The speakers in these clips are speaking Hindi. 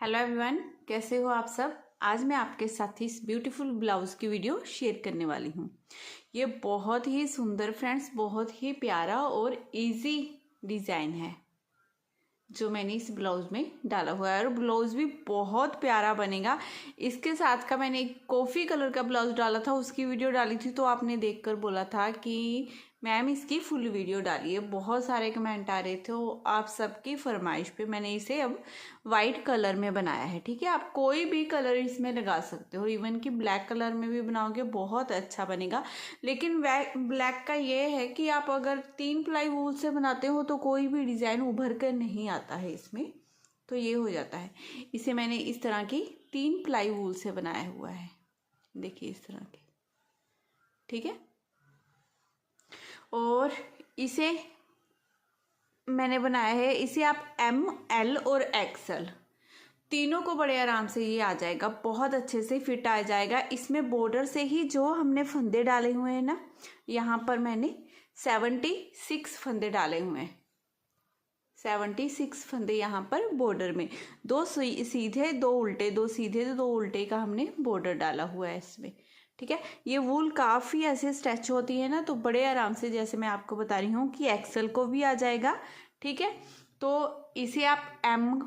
हेलो एवरीवन, कैसे हो आप सब। आज मैं आपके साथ इस ब्यूटीफुल ब्लाउज की वीडियो शेयर करने वाली हूँ। ये बहुत ही सुंदर फ्रेंड्स, बहुत ही प्यारा और इजी डिज़ाइन है जो मैंने इस ब्लाउज में डाला हुआ है और ब्लाउज भी बहुत प्यारा बनेगा। इसके साथ का मैंने एक कॉफ़ी कलर का ब्लाउज डाला था, उसकी वीडियो डाली थी तो आपने देखकर बोला था कि मैम इसकी फुल वीडियो डालिए। बहुत सारे कमेंट आ रहे थे, आप सबकी फरमाइश पे मैंने इसे अब वाइट कलर में बनाया है। ठीक है, आप कोई भी कलर इसमें लगा सकते हो, इवन कि ब्लैक कलर में भी बनाओगे बहुत अच्छा बनेगा। लेकिन ब्लैक का ये है कि आप अगर 3 प्लाई वूल से बनाते हो तो कोई भी डिज़ाइन उभर कर नहीं आता है इसमें, तो ये हो जाता है। इसे मैंने इस तरह की 3 प्लाई वूल से बनाया हुआ है, देखिए इस तरह की। ठीक है, और इसे मैंने बनाया है, इसे आप एम, एल और एक्सएल तीनों को बड़े आराम से ये आ जाएगा, बहुत अच्छे से फिट आ जाएगा। इसमें बॉर्डर से ही जो हमने फंदे डाले हुए हैं ना, यहाँ पर मैंने 76 फंदे डाले हुए हैं। 76 फंदे यहाँ पर बॉर्डर में, 2 सीधे 2 उल्टे, 2 सीधे 2 उल्टे का हमने बॉर्डर डाला हुआ है इसमें। ठीक है, ये वूल काफ़ी ऐसे स्ट्रेच होती है ना, तो बड़े आराम से, जैसे मैं आपको बता रही हूँ कि एक्सेल को भी आ जाएगा। ठीक है, तो इसे आप एम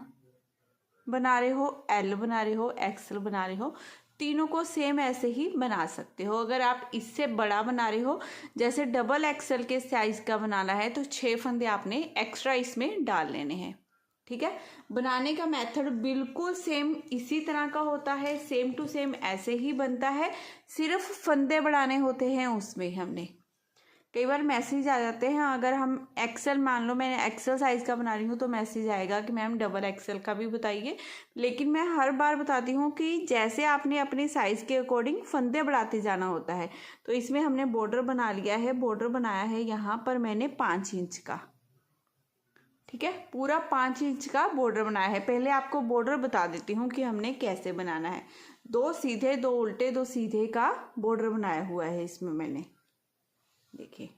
बना रहे हो, एल बना रहे हो, एक्सेल बना रहे हो, तीनों को सेम ऐसे ही बना सकते हो। अगर आप इससे बड़ा बना रहे हो, जैसे डबल एक्सेल के साइज़ का बनाना है, तो 6 फंदे आपने एक्स्ट्रा इसमें डाल लेने हैं। ठीक है, बनाने का मेथड बिल्कुल सेम इसी तरह का होता है, सेम टू सेम ऐसे ही बनता है, सिर्फ फंदे बढ़ाने होते हैं उसमें। हमने कई बार मैसेज आ जाते हैं, अगर हम एक्सेल, मान लो मैंने एक्सेल साइज़ का बना रही हूँ तो मैसेज आएगा कि मैम डबल एक्सेल का भी बताइए। लेकिन मैं हर बार बताती हूँ कि जैसे आपने अपने साइज़ के अकॉर्डिंग फंदे बढ़ाते जाना होता है। तो इसमें हमने बॉर्डर बना लिया है, बॉर्डर बनाया है यहाँ पर मैंने 5 इंच का। ठीक है, पूरा 5 इंच का बॉर्डर बनाया है। पहले आपको बॉर्डर बता देती हूँ कि हमने कैसे बनाना है। 2 सीधे 2 उल्टे 2 सीधे का बॉर्डर बनाया हुआ है इसमें मैंने, देखिए।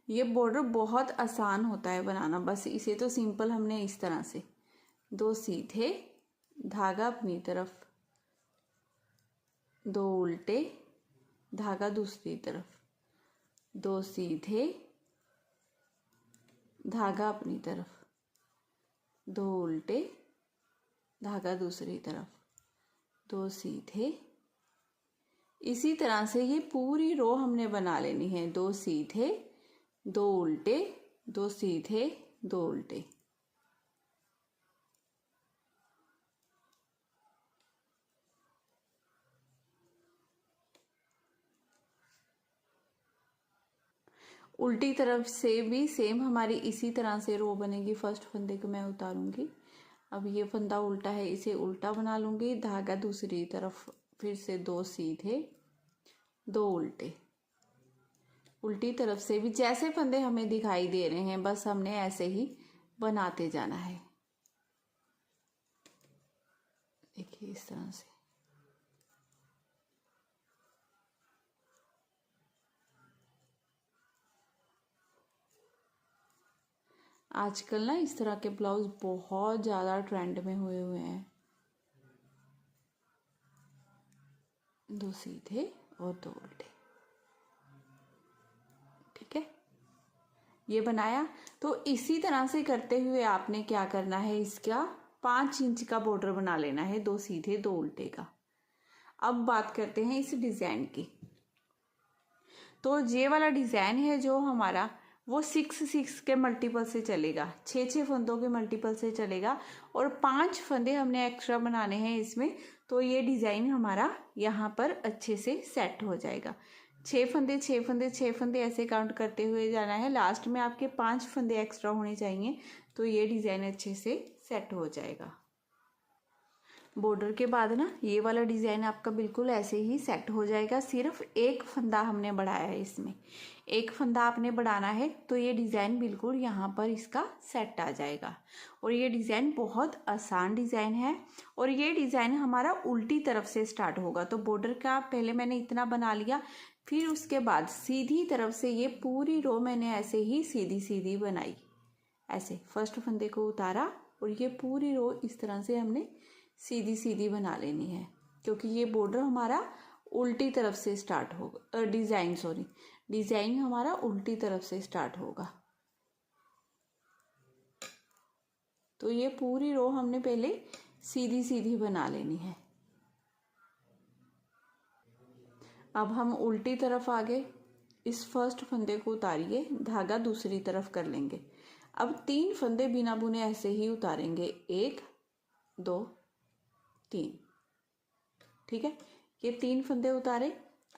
ये बॉर्डर बहुत आसान होता है बनाना, बस इसे तो सिंपल हमने इस तरह से 2 सीधे, धागा अपनी तरफ, 2 उल्टे, धागा दूसरी तरफ, 2 सीधे, धागा अपनी तरफ, 2 उल्टे, धागा दूसरी तरफ, 2 सीधे। इसी तरह से ये पूरी रो हमने बना लेनी है। 2 सीधे 2 उल्टे, 2 सीधे 2 उल्टे। उल्टी तरफ से भी सेम हमारी इसी तरह से रो बनेगी। फर्स्ट फंदे को मैं उतारूंगी, अब ये फंदा उल्टा है, इसे उल्टा बना लूंगी, धागा दूसरी तरफ, फिर से 2 सीधे 2 उल्टे। उल्टी तरफ से भी जैसे फंदे हमें दिखाई दे रहे हैं, बस हमने ऐसे ही बनाते जाना है। देखिए इस तरह से। आजकल ना इस तरह के ब्लाउज बहुत ज़्यादा ट्रेंड में हुए हुए हैं। 2 सीधे और 2 उल्टे। ठीक है, ये बनाया। तो इसी तरह से करते हुए आपने क्या करना है, इसका 5 इंच का बॉर्डर बना लेना है, 2 सीधे 2 उल्टे का। अब बात करते हैं इस डिज़ाइन की। तो ये वाला डिज़ाइन है जो हमारा, वो 6 के मल्टीपल से चलेगा, 6 फंदों के मल्टीपल से चलेगा, और 5 फंदे हमने एक्स्ट्रा बनाने हैं इसमें। तो ये डिज़ाइन हमारा यहाँ पर अच्छे से सेट हो जाएगा। 6 फंदे 6 फंदे 6 फंदे ऐसे काउंट करते हुए जाना है, लास्ट में आपके 5 फंदे एक्स्ट्रा होने चाहिए, तो ये डिज़ाइन अच्छे से सेट हो जाएगा। बॉर्डर के बाद ना ये वाला डिज़ाइन आपका बिल्कुल ऐसे ही सेट हो जाएगा। सिर्फ एक फंदा हमने बढ़ाया है इसमें, एक फंदा आपने बढ़ाना है, तो ये डिज़ाइन बिल्कुल यहाँ पर इसका सेट आ जाएगा। और ये डिज़ाइन बहुत आसान डिज़ाइन है, और ये डिज़ाइन हमारा उल्टी तरफ से स्टार्ट होगा। तो बॉर्डर का पहले मैंने इतना बना लिया, फिर उसके बाद सीधी तरफ से ये पूरी रो मैंने ऐसे ही सीधी सीधी बनाई। ऐसे फर्स्ट फंदे को उतारा और ये पूरी रो इस तरह से हमने सीधी सीधी बना लेनी है, क्योंकि ये बॉर्डर हमारा उल्टी तरफ से स्टार्ट होगा, डिज़ाइन हमारा उल्टी तरफ से स्टार्ट होगा। तो ये पूरी रो हमने पहले सीधी सीधी बना लेनी है। अब हम उल्टी तरफ आ गए, इस फर्स्ट फंदे को उतारिए, धागा दूसरी तरफ कर लेंगे। अब 3 फंदे बिना बुने ऐसे ही उतारेंगे, 1 2 3। ठीक है, ये 3 फंदे उतारे।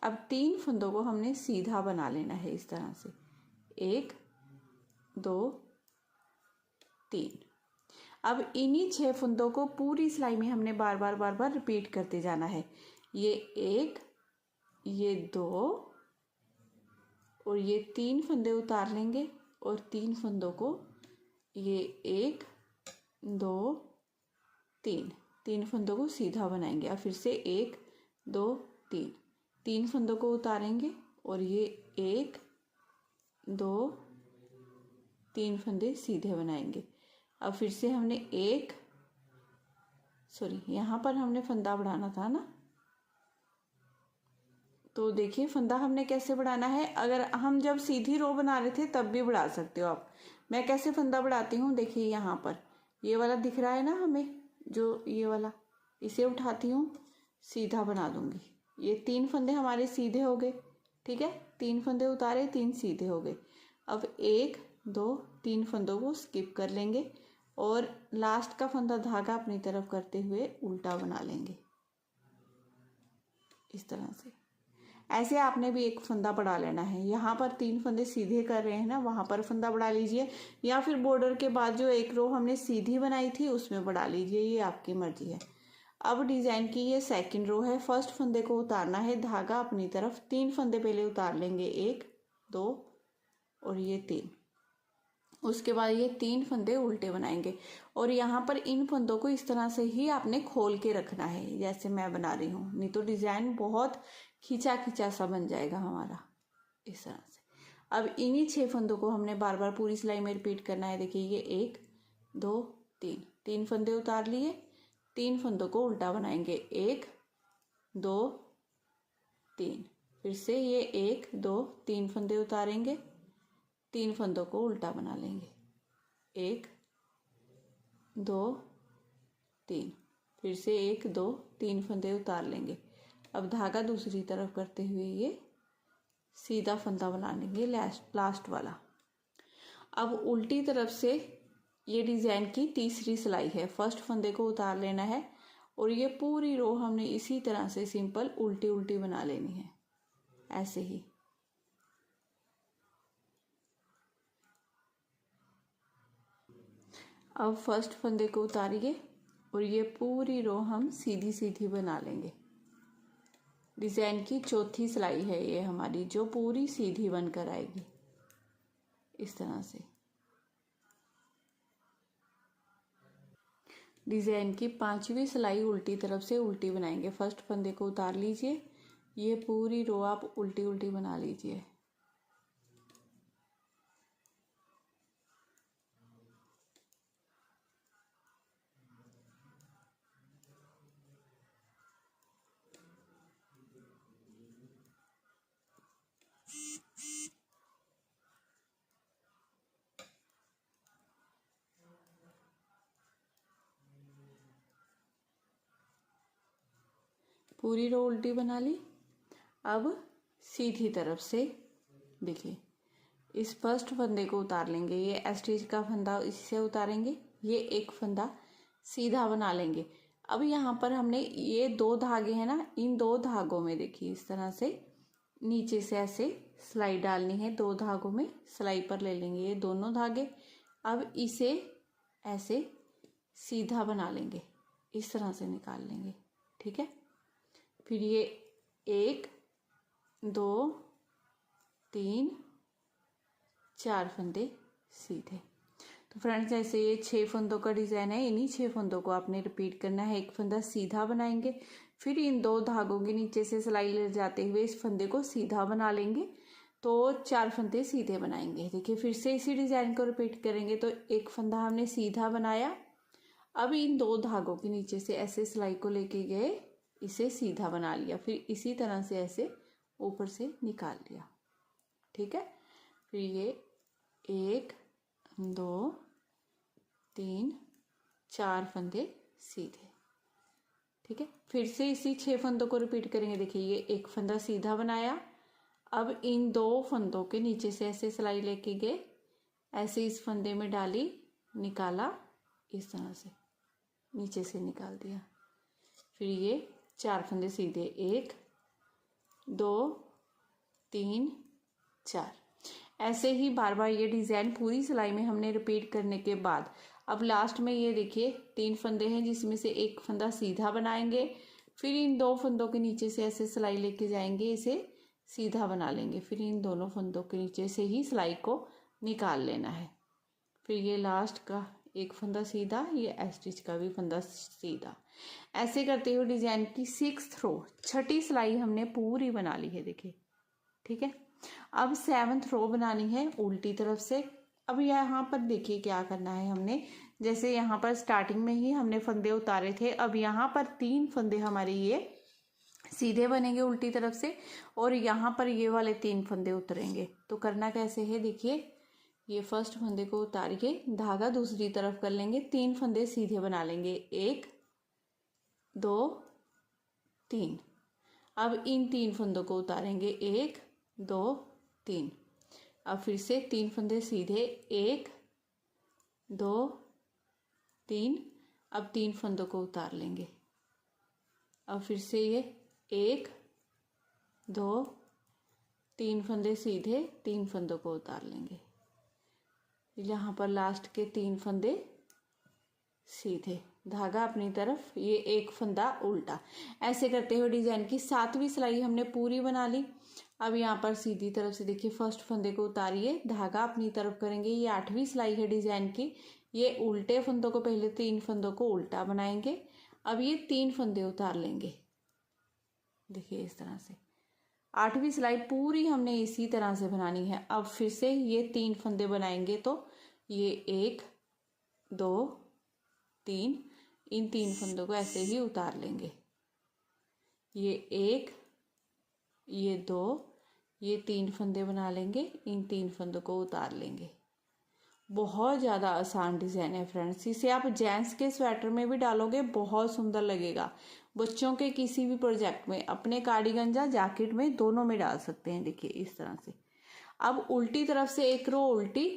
अब 3 फंदों को हमने सीधा बना लेना है इस तरह से, 1 2 3। अब इन्हीं 6 फंदों को पूरी सिलाई में हमने बार बार रिपीट करते जाना है। ये 1, ये 2 और ये 3 फंदे उतार लेंगे और 3 फंदों को ये 1 2 3 फंदों को सीधा बनाएंगे। अब फिर से 1 2 3 फंदों को उतारेंगे और ये 1 2 3 फंदे सीधे बनाएंगे। अब फिर से हमने यहाँ पर हमने फंदा बढ़ाना था ना, तो देखिए फंदा हमने कैसे बढ़ाना है। अगर हम जब सीधी रो बना रहे थे तब भी बढ़ा सकते हो आप। मैं कैसे फंदा बढ़ाती हूँ, देखिए यहाँ पर ये वाला दिख रहा है ना हमें, जो ये वाला, इसे उठाती हूँ, सीधा बना दूंगी। ये 3 फंदे हमारे सीधे हो गए। ठीक है, 3 फंदे उतारे, 3 सीधे हो गए। अब 1 2 3 फंदों को स्किप कर लेंगे और लास्ट का फंदा धागा अपनी तरफ करते हुए उल्टा बना लेंगे इस तरह से। ऐसे आपने भी एक फंदा बढ़ा लेना है। यहाँ पर 3 फंदे सीधे कर रहे हैं ना, वहाँ पर फंदा बढ़ा लीजिए, या फिर बॉर्डर के बाद जो एक रो हमने सीधी बनाई थी उसमें बढ़ा लीजिए, ये आपकी मर्जी है। अब डिज़ाइन की ये सेकंड रो है। फर्स्ट फंदे को उतारना है, धागा अपनी तरफ, 3 फंदे पहले उतार लेंगे, 1 2 और ये 3। उसके बाद ये 3 फंदे उल्टे बनाएंगे और यहाँ पर इन फंदों को इस तरह से ही आपने खोल के रखना है जैसे मैं बना रही हूँ, नहीं तो डिज़ाइन बहुत खींचा खींचा सा बन जाएगा हमारा इस तरह से। अब इन्हीं 6 फंदों को हमने बार बार पूरी सिलाई में रिपीट करना है। देखिए ये 1 2 3 फंदे उतार लिए, 3 फंदों को उल्टा बनाएंगे, 1 2 3। फिर से ये 1 2 3 फंदे उतारेंगे, 3 फंदों को उल्टा बना लेंगे, 1 2 3। फिर से 1 2 3 फंदे उतार लेंगे। अब धागा दूसरी तरफ करते हुए ये सीधा फंदा बना लेंगे, लास्ट वाला। अब उल्टी तरफ से ये डिज़ाइन की तीसरी सिलाई है। फर्स्ट फंदे को उतार लेना है और ये पूरी रो हमने इसी तरह से सिंपल उल्टी उल्टी बना लेनी है, ऐसे ही। अब फर्स्ट फंदे को उतारिए और ये पूरी रो हम सीधी सीधी बना लेंगे। डिज़ाइन की चौथी सिलाई है ये हमारी, जो पूरी सीधी बनकर आएगी इस तरह से। डिज़ाइन की 5वीं सिलाई उल्टी तरफ से उल्टी बनाएंगे। फर्स्ट फंदे को उतार लीजिए, ये पूरी रो आप उल्टी उल्टी बना लीजिए। पूरी रो उल्टी बना ली। अब सीधी तरफ से देखिए, इस फर्स्ट फंदे को उतार लेंगे, ये स्टिच का फंदा इससे उतारेंगे, ये एक फंदा सीधा बना लेंगे। अब यहाँ पर हमने ये 2 धागे हैं ना, इन 2 धागों में देखिए इस तरह से नीचे से ऐसे सिलाई डालनी है। 2 धागों में सिलाई पर ले लेंगे ये दोनों धागे। अब इसे ऐसे सीधा बना लेंगे, इस तरह से निकाल लेंगे। ठीक है, फिर ये 1 2 3 4 फंदे सीधे। तो फ्रेंड्स, ऐसे ये 6 फंदों का डिज़ाइन है। इन्हीं 6 फंदों को आपने रिपीट करना है। एक फंदा सीधा बनाएंगे, फिर इन 2 धागों के नीचे से सिलाई ले जाते हुए इस फंदे को सीधा बना लेंगे। तो 4 फंदे सीधे बनाएंगे। देखिए फिर से इसी डिज़ाइन को रिपीट करेंगे। तो एक फंदा हमने सीधा बनाया, अब इन 2 धागों के नीचे से ऐसे सिलाई को लेके गए, इसे सीधा बना लिया, फिर इसी तरह से ऐसे ऊपर से निकाल लिया। ठीक है, फिर ये 1 2 3 4 फंदे सीधे। ठीक है, फिर से इसी 6 फंदों को रिपीट करेंगे। देखिए ये एक फंदा सीधा बनाया, अब इन 2 फंदों के नीचे से ऐसे सिलाई लेके गए, ऐसे इस फंदे में डाली, निकाला, इस तरह से नीचे से निकाल दिया। फिर ये 4 फंदे सीधे, 1 2 3 4। ऐसे ही बार बार ये डिज़ाइन पूरी सिलाई में हमने रिपीट करने के बाद अब लास्ट में ये देखिए 3 फंदे हैं जिसमें से एक फंदा सीधा बनाएंगे, फिर इन 2 फंदों के नीचे से ऐसे सिलाई लेके जाएंगे, इसे सीधा बना लेंगे, फिर इन दोनों फंदों के नीचे से ही सिलाई को निकाल लेना है। फिर ये लास्ट का एक फंदा सीधा, ये स्टिच का भी फंदा सीधा। ऐसे करते हुए डिज़ाइन की 6th रो, 6ठी सिलाई हमने पूरी बना ली है। देखिए ठीक है, अब 7th रो बनानी है उल्टी तरफ से। अब यहाँ पर देखिए क्या करना है हमने, जैसे यहाँ पर स्टार्टिंग में ही हमने फंदे उतारे थे, अब यहाँ पर 3 फंदे हमारे ये सीधे बनेंगे उल्टी तरफ से, और यहाँ पर ये वाले 3 फंदे उतरेंगे। तो करना कैसे है, देखिए ये फर्स्ट फंदे को उतारिए, धागा दूसरी तरफ कर लेंगे, 3 फंदे सीधे बना लेंगे, 1 2 3। अब इन 3 फंदों को उतारेंगे, 1 2 3। अब फिर से 3 फंदे सीधे, 1 2 3। अब 3 फंदों को उतार लेंगे, अब फिर से ये 1 2 3 फंदे सीधे, 3 फंदों को उतार लेंगे, यहाँ पर लास्ट के 3 फंदे सीधे, धागा अपनी तरफ, ये एक फंदा उल्टा। ऐसे करते हुए डिजाइन की 7वीं सिलाई हमने पूरी बना ली। अब यहाँ पर सीधी तरफ से देखिए फर्स्ट फंदे को उतारिए, धागा अपनी तरफ करेंगे, ये 8वीं सिलाई है डिजाइन की। ये उल्टे फंदों को, पहले 3 फंदों को उल्टा बनाएंगे, अब ये 3 फंदे उतार लेंगे। देखिए इस तरह से 8वीं सिलाई पूरी हमने इसी तरह से बनानी है। अब फिर से ये 3 फंदे बनाएंगे, तो ये 1 2 3, इन 3 फंदों को ऐसे ही उतार लेंगे, ये 1 ये 2, ये 3 फंदे बना लेंगे, इन 3 फंदों को उतार लेंगे। बहुत ज़्यादा आसान डिज़ाइन है फ्रेंड्स, इसे आप जेंट्स के स्वेटर में भी डालोगे, बहुत सुंदर लगेगा। बच्चों के किसी भी प्रोजेक्ट में, अपने कार्डिगन या जैकेट में, दोनों में डाल सकते हैं। देखिए इस तरह से। अब उल्टी तरफ से एक रो उल्टी,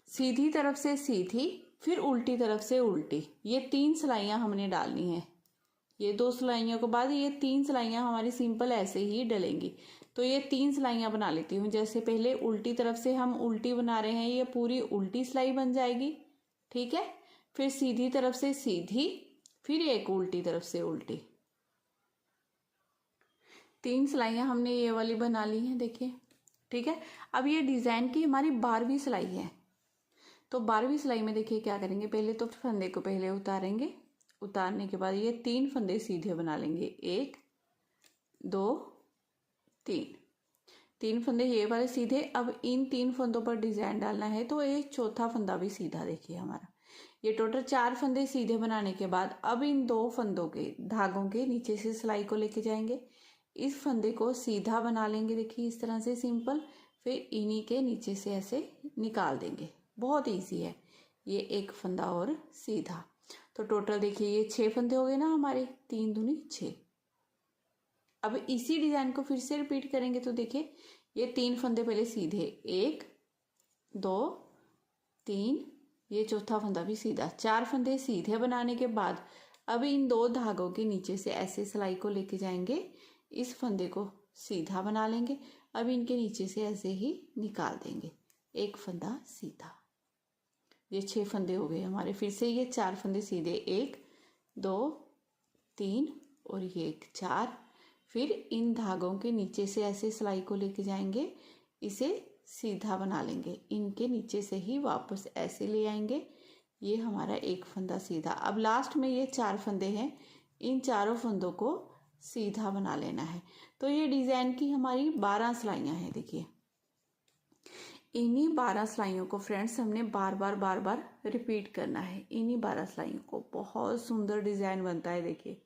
सीधी तरफ से सीधी, फिर उल्टी तरफ से उल्टी, ये 3 सिलाइयाँ हमने डालनी है। ये 2 सिलाइयों के बाद ये 3 सिलाइयाँ हमारी सिंपल ऐसे ही डलेंगी। तो ये 3 सिलाइयाँ बना लेती हूँ। जैसे पहले उल्टी तरफ से हम उल्टी बना रहे हैं, ये पूरी उल्टी सिलाई बन जाएगी। ठीक है, फिर सीधी तरफ से सीधी, फिर एक उल्टी तरफ से उल्टी, 3 सिलाइयाँ हमने ये वाली बना ली हैं। देखिए ठीक है, अब ये डिज़ाइन की हमारी 12वीं सिलाई है। तो 12वीं सिलाई में देखिए क्या करेंगे, पहले तो फंदे को पहले उतारेंगे, उतारने के बाद ये 3 फंदे सीधे बना लेंगे, 1 2 3 फंदे ये वाले सीधे। अब इन 3 फंदों पर डिजाइन डालना है, तो एक चौथा फंदा भी सीधा। देखिए हमारा ये टोटल 4 फंदे सीधे बनाने के बाद अब इन 2 फंदों के धागों के नीचे से सिलाई को लेके जाएंगे, इस फंदे को सीधा बना लेंगे। देखिए इस तरह से सिंपल, फिर इन्हीं के नीचे से ऐसे निकाल देंगे। बहुत ईजी है ये, एक फंदा और सीधा। तो टोटल देखिए ये 6 फंदे हो गए ना हमारे, 3 दूनी 6। अब इसी डिजाइन को फिर से रिपीट करेंगे। तो देखिए ये 3 फंदे पहले सीधे, 1 2 3, ये चौथा फंदा भी सीधा। 4 फंदे सीधे बनाने के बाद अब इन 2 धागों के नीचे से ऐसे सिलाई को लेके जाएंगे, इस फंदे को सीधा बना लेंगे, अब इनके नीचे से ऐसे ही निकाल देंगे, एक फंदा सीधा। ये 6 फंदे हो गए हमारे। फिर से ये 4 फंदे सीधे, 1 2 3 और ये 4। फिर इन धागों के नीचे से ऐसे सिलाई को लेके जाएंगे, इसे सीधा बना लेंगे, इनके नीचे से ही वापस ऐसे ले आएंगे, ये हमारा एक फंदा सीधा। अब लास्ट में ये 4 फंदे हैं, इन चारों फंदों को सीधा बना लेना है। तो ये डिज़ाइन की हमारी 12 सिलाइयाँ हैं। देखिए इन्हीं 12 सिलाइयों को फ्रेंड्स हमने बार बार रिपीट करना है। इन्हीं 12 सिलाइयों को बहुत सुंदर डिज़ाइन बनता है, देखिए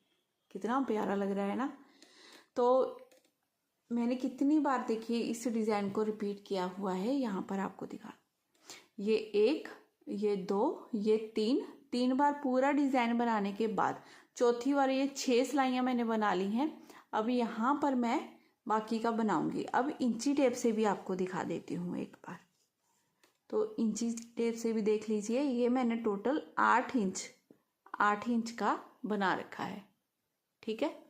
कितना प्यारा लग रहा है ना। तो मैंने कितनी बार देखिए इस डिज़ाइन को रिपीट किया हुआ है, यहाँ पर आपको दिखा, ये 1, ये 2, ये 3 बार पूरा डिज़ाइन बनाने के बाद चौथी बार ये 6 सिलाइयाँ मैंने बना ली हैं। अब यहाँ पर मैं बाकी का बनाऊंगी। अब इंची टेप से भी आपको दिखा देती हूँ एक बार, तो इंची टेप से भी देख लीजिए। ये मैंने टोटल 8 इंच का बना रखा है, ठीक है।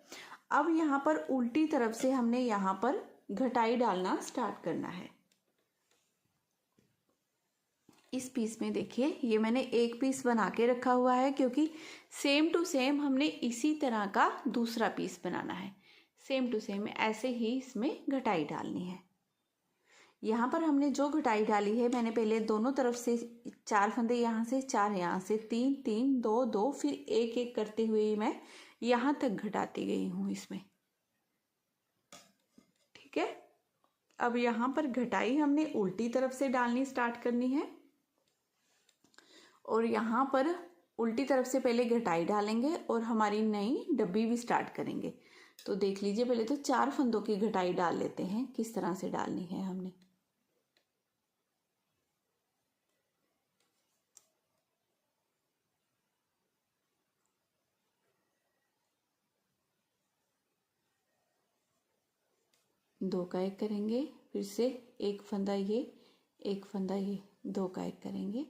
अब यहाँ पर उल्टी तरफ से हमने यहाँ पर घटाई डालना स्टार्ट करना है। इस पीस में देखिए ये मैंने एक पीस बना के रखा हुआ है, क्योंकि सेम टू सेम हमने इसी तरह का दूसरा पीस बनाना है। सेम टू सेम ऐसे ही इसमें घटाई डालनी है। यहाँ पर हमने जो घटाई डाली है, मैंने पहले दोनों तरफ से 4 फंदे यहाँ से, 4 यहाँ से, 3 3 2 2, फिर एक एक करते हुए मैं यहाँ तक घटाती गई हूँ इसमें, ठीक है। अब यहाँ पर घटाई हमने उल्टी तरफ से डालनी स्टार्ट करनी है, और यहाँ पर उल्टी तरफ से पहले घटाई डालेंगे और हमारी नई डब्बी भी स्टार्ट करेंगे। तो देख लीजिए, पहले तो 4 फंदों की घटाई डाल लेते हैं, किस तरह से डालनी है हमने। दो का एक करेंगे, फिर से एक फंदा ये, एक फंदा ये, दो का एक करेंगे,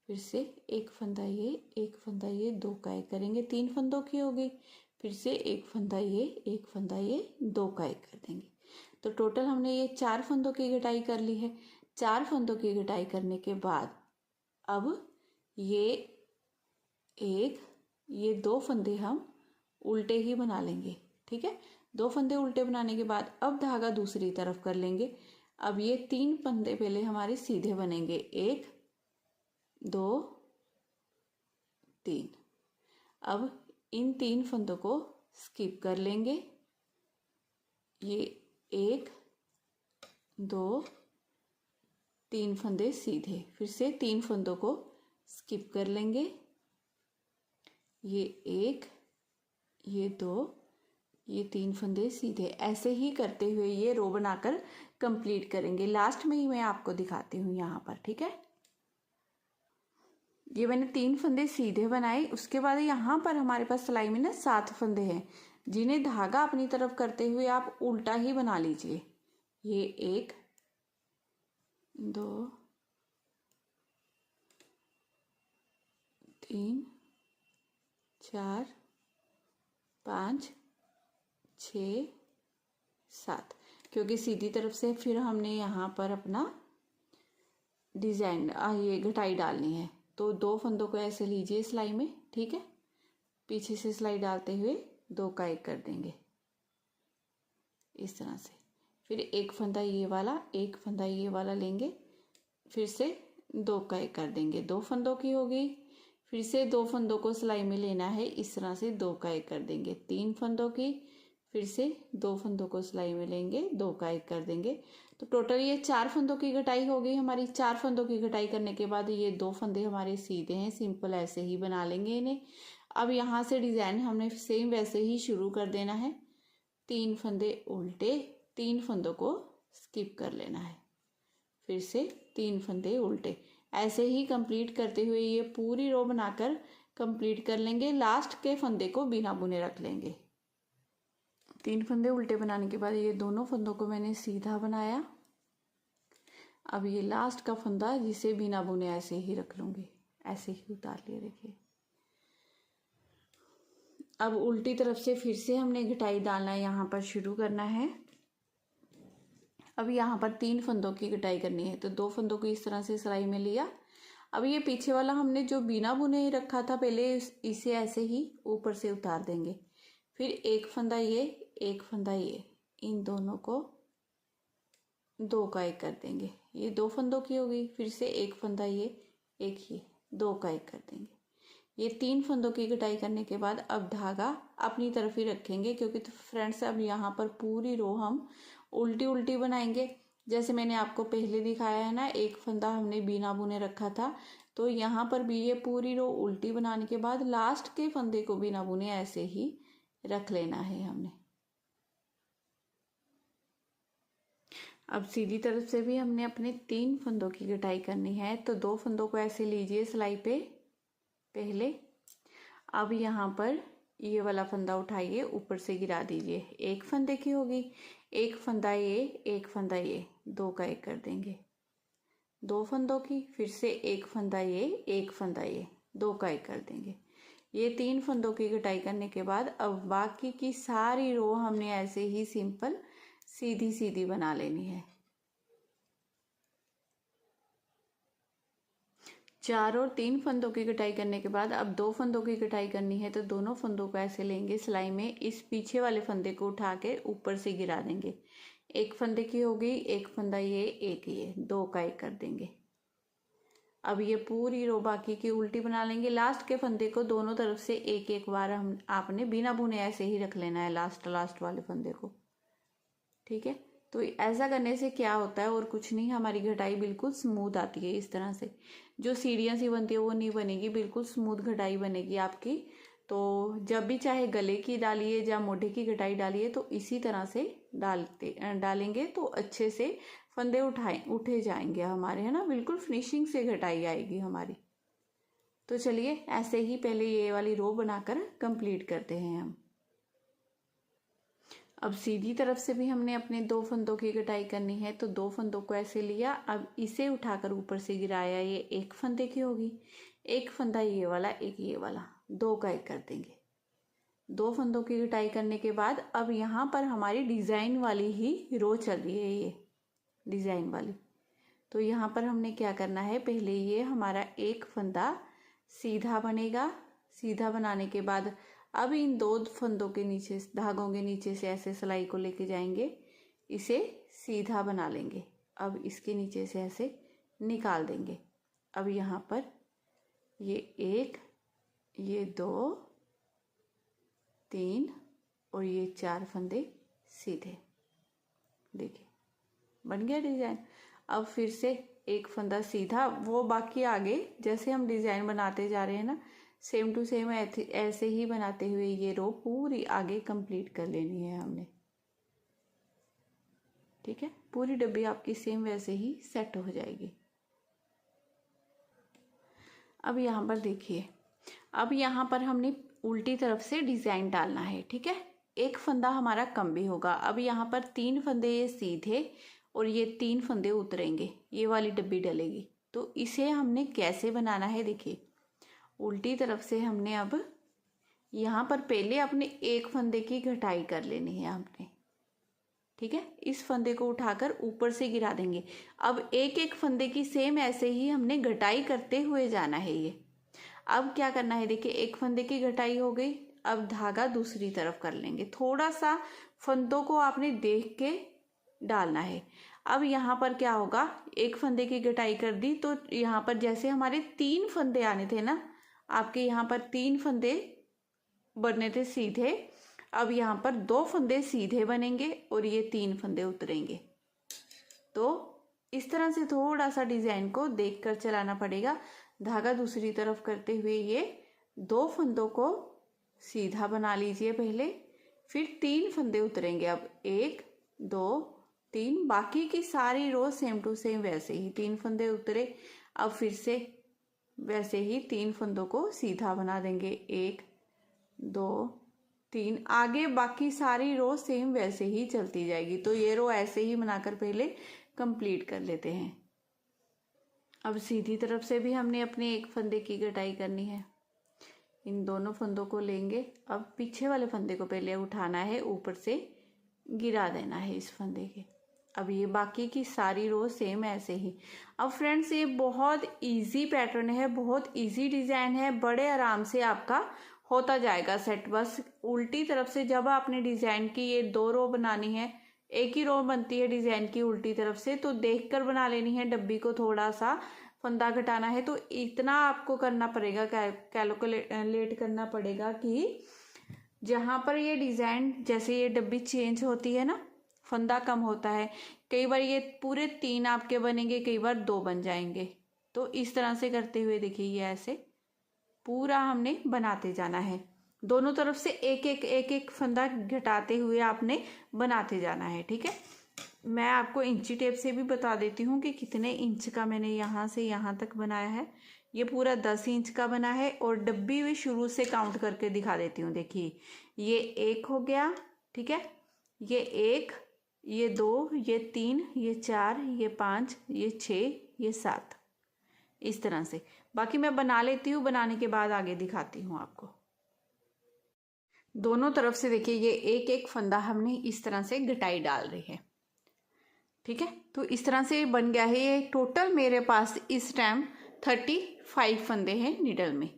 फिर से एक फंदा ये, एक फंदा ये, दो का एक करेंगे, 3 फंदों की होगी, फिर से एक फंदा ये, एक फंदा ये, दो का एक कर देंगे। तो टोटल हमने ये 4 फंदों की घटाई कर ली है। 4 फंदों की घटाई करने के बाद अब ये ये 2 फंदे हम उल्टे ही बना लेंगे, ठीक है। 2 फंदे उल्टे बनाने के बाद अब धागा दूसरी तरफ कर लेंगे। अब ये 3 फंदे पहले हमारे सीधे बनेंगे, 1 2 3। अब इन 3 फंदों को स्किप कर लेंगे। ये 1 2 3 फंदे सीधे, फिर से 3 फंदों को स्किप कर लेंगे। ये 1, ये 2, ये 3 फंदे सीधे, ऐसे ही करते हुए ये रो बनाकर कंप्लीट करेंगे। लास्ट में ही मैं आपको दिखाती हूँ यहाँ पर, ठीक है। ये मैंने 3 फंदे सीधे बनाए। उसके बाद यहाँ पर हमारे पास सिलाई में ना 7 फंदे हैं, जिन्हें धागा अपनी तरफ करते हुए आप उल्टा ही बना लीजिए। ये 1 2 3 4 5 6 7, क्योंकि सीधी तरफ से फिर हमने यहाँ पर अपना डिजाइन ये घटाई डालनी है। तो 2 फंदों को ऐसे लीजिए सिलाई में, ठीक है। पीछे से सिलाई डालते हुए 2 का एक कर देंगे इस तरह से। फिर एक फंदा ये वाला, एक फंदा ये वाला लेंगे, फिर से 2 का एक कर देंगे। 2 फंदों की होगी, फिर से 2 फंदों को सिलाई में लेना है, इस तरह से 2 का एक कर देंगे। 3 फंदों की, फिर से 2 फंदों को सिलाई में लेंगे, 2 का एक कर देंगे। तो टोटल ये 4 फंदों की घटाई हो गई हमारी। 4 फंदों की घटाई करने के बाद ये 2 फंदे हमारे सीधे हैं, सिंपल ऐसे ही बना लेंगे इन्हें। अब यहाँ से डिज़ाइन हमने सेम वैसे ही शुरू कर देना है। 3 फंदे उल्टे, 3 फंदों को स्किप कर लेना है, फिर से 3 फंदे उल्टे, ऐसे ही कंप्लीट करते हुए ये पूरी रो बनाकर कंप्लीट कर लेंगे। लास्ट के फंदे को बिना बुने रख लेंगे। 3 फंदे उल्टे बनाने के बाद ये दोनों फंदों को मैंने सीधा बनाया। अब ये लास्ट का फंदा जिसे बिना बुने ऐसे ही रख लूँगी, ऐसे ही उतार लिया, देखिए। अब उल्टी तरफ से फिर से हमने घटाई डालना यहाँ पर शुरू करना है। अब यहाँ पर 3 फंदों की घटाई करनी है, तो 2 फंदों को इस तरह से सिलाई में लिया। अब ये पीछे वाला हमने जो बिना बुने रखा था पहले, इसे ऐसे ही ऊपर से उतार देंगे। फिर एक फंदा ये, एक फंदा ये, इन दोनों को 2 का एक कर देंगे। ये 2 फंदों की होगी, फिर से एक फंदा ये, एक ये, 2 का एक कर देंगे। ये 3 फंदों की कटाई करने के बाद अब धागा अपनी तरफ ही रखेंगे, क्योंकि तो फ्रेंड्स अब यहाँ पर पूरी रो हम उल्टी उल्टी बनाएंगे। जैसे मैंने आपको पहले दिखाया है ना, एक फंदा हमने बिना बुने रखा था, तो यहाँ पर भी ये पूरी रो उल्टी बनाने के बाद लास्ट के फंदे को बिना बुने ऐसे ही रख लेना है हमने। अब सीधी तरफ से भी हमने अपने 3 फंदों की कटाई करनी है, तो 2 फंदों को ऐसे लीजिए सिलाई पे पहले। अब यहाँ पर ये वाला फंदा उठाइए, ऊपर से गिरा दीजिए। एक फंदे की होगी, एक फंदा ये, एक फंदा ये, 2 का 1 कर देंगे। 2 फंदों की, फिर से एक फंदा ये, एक फंदा ये, 2 का 1 कर देंगे। ये 3 फंदों की कटाई करने के बाद अब बाकी की सारी रो हमने ऐसे ही सिंपल सीधी सीधी बना लेनी है। 4 और 3 फंदों की कटाई करने के बाद अब 2 फंदों की कटाई करनी है, तो दोनों फंदों को ऐसे लेंगे सिलाई में, इस पीछे वाले फंदे को उठा के ऊपर से गिरा देंगे। एक फंदे की होगी, एक फंदा ये, एक ये, 2 का 1 कर देंगे। अब ये पूरी रो बाकी की उल्टी बना लेंगे। लास्ट के फंदे को दोनों तरफ से एक एक बार हम आपने बिना बुने ऐसे ही रख लेना है, लास्ट वाले फंदे को। ठीक है, तो ऐसा करने से क्या होता है, और कुछ नहीं, हमारी घटाई बिल्कुल स्मूथ आती है। इस तरह से जो सीढ़ियाँ सी बनती है वो नहीं बनेगी, बिल्कुल स्मूथ घटाई बनेगी आपकी। तो जब भी चाहे गले की डालिए या मोढे की घटाई डालिए, तो इसी तरह से डालेंगे तो अच्छे से फंदे उठे जाएंगे हमारे, है ना, बिल्कुल फिनिशिंग से घटाई आएगी हमारी। तो चलिए ऐसे ही पहले ये वाली रो बनाकर कंप्लीट करते हैं हम। अब सीधी तरफ से भी हमने अपने 2 फंदों की कटाई करनी है, तो 2 फंदों को ऐसे लिया, अब इसे उठाकर ऊपर से गिराया। ये एक फंदे की होगी, एक फंदा ये वाला, एक ये वाला, 2 का 1 कर देंगे। 2 फंदों की कटाई करने के बाद अब यहाँ पर हमारी डिज़ाइन वाली ही रो चल रही है, ये डिज़ाइन वाली। तो यहाँ पर हमने क्या करना है, पहले ये हमारा एक फंदा सीधा बनेगा। सीधा बनाने के बाद अब इन 2 फंदों के नीचे, धागों के नीचे से ऐसे सिलाई को लेके जाएंगे, इसे सीधा बना लेंगे। अब इसके नीचे से ऐसे निकाल देंगे। अब यहाँ पर ये 1, ये 2, 3 और ये 4 फंदे सीधे, देखिए बन गया डिज़ाइन। अब फिर से एक फंदा सीधा, वो बाकी आगे जैसे हम डिज़ाइन बनाते जा रहे हैं ना, सेम टू सेम ऐसे ही बनाते हुए ये रो पूरी आगे कंप्लीट कर लेनी है हमने। ठीक है, पूरी डब्बी आपकी सेम वैसे ही सेट हो जाएगी। अब यहाँ पर देखिए, अब यहाँ पर हमने उल्टी तरफ से डिज़ाइन डालना है। ठीक है, एक फंदा हमारा कम भी होगा। अब यहाँ पर 3 फंदे ये सीधे और ये 3 फंदे उतरेंगे, ये वाली डब्बी डलेगी। तो इसे हमने कैसे बनाना है, देखिए उल्टी तरफ से हमने अब यहाँ पर पहले अपने एक फंदे की घटाई कर लेनी है हमने। ठीक है, इस फंदे को उठाकर ऊपर से गिरा देंगे। अब एक एक फंदे की सेम ऐसे ही हमने घटाई करते हुए जाना है ये। अब क्या करना है, देखिए एक फंदे की घटाई हो गई, अब धागा दूसरी तरफ कर लेंगे। थोड़ा सा फंदों को आपने देख के डालना है। अब यहाँ पर क्या होगा, एक फंदे की घटाई कर दी, तो यहाँ पर जैसे हमारे 3 फंदे आने थे ना, आपके यहाँ पर 3 फंदे बनने थे सीधे, अब यहाँ पर 2 फंदे सीधे बनेंगे और ये 3 फंदे उतरेंगे। तो इस तरह से थोड़ा सा डिज़ाइन को देखकर चलाना पड़ेगा। धागा दूसरी तरफ करते हुए ये 2 फंदों को सीधा बना लीजिए पहले, फिर 3 फंदे उतरेंगे। अब 1, 2, 3, बाकी की सारी रो सेम टू सेम वैसे ही 3 फंदे उतरे। अब फिर से वैसे ही 3 फंदों को सीधा बना देंगे, 1, 2, 3, आगे बाकी सारी रो सेम वैसे ही चलती जाएगी। तो ये रो ऐसे ही बनाकर पहले कंप्लीट कर लेते हैं। अब सीधी तरफ से भी हमने अपने एक फंदे की कटाई करनी है। इन दोनों फंदों को लेंगे, अब पीछे वाले फंदे को पहले उठाना है, ऊपर से गिरा देना है इस फंदे के। अब ये बाकी की सारी रो सेम ऐसे ही। अब फ्रेंड्स ये बहुत इजी पैटर्न है, बहुत इजी डिज़ाइन है, बड़े आराम से आपका होता जाएगा सेट। बस उल्टी तरफ से जब आपने डिज़ाइन की ये 2 रो बनानी है, एक ही रो बनती है डिज़ाइन की उल्टी तरफ से, तो देखकर बना लेनी है। डब्बी को थोड़ा सा फंदा घटाना है तो इतना आपको करना पड़ेगा, कैलकुलेट करना पड़ेगा कि जहाँ पर ये डिज़ाइन, जैसे ये डब्बी चेंज होती है ना, फंदा कम होता है, कई बार ये पूरे 3 आपके बनेंगे, कई बार 2 बन जाएंगे। तो इस तरह से करते हुए देखिए ये ऐसे पूरा हमने बनाते जाना है। दोनों तरफ से एक एक फंदा घटाते हुए आपने बनाते जाना है, ठीक है। मैं आपको इंची टेप से भी बता देती हूँ कि कितने इंच का मैंने यहाँ से यहाँ तक बनाया है। ये पूरा 10 इंच का बना है और डब्बी भी शुरू से काउंट करके दिखा देती हूँ। देखिए ये 1 हो गया, ठीक है, ये 1, ये 2, ये 3, ये 4, ये 5, ये 6, ये 7, इस तरह से। बाकी मैं बना लेती हूँ, बनाने के बाद आगे दिखाती हूँ आपको। दोनों तरफ से देखिए ये एक एक फंदा हमने इस तरह से घटाई डाल रही है, ठीक है। तो इस तरह से बन गया है ये। टोटल मेरे पास इस टाइम 35 फंदे हैं निडल में।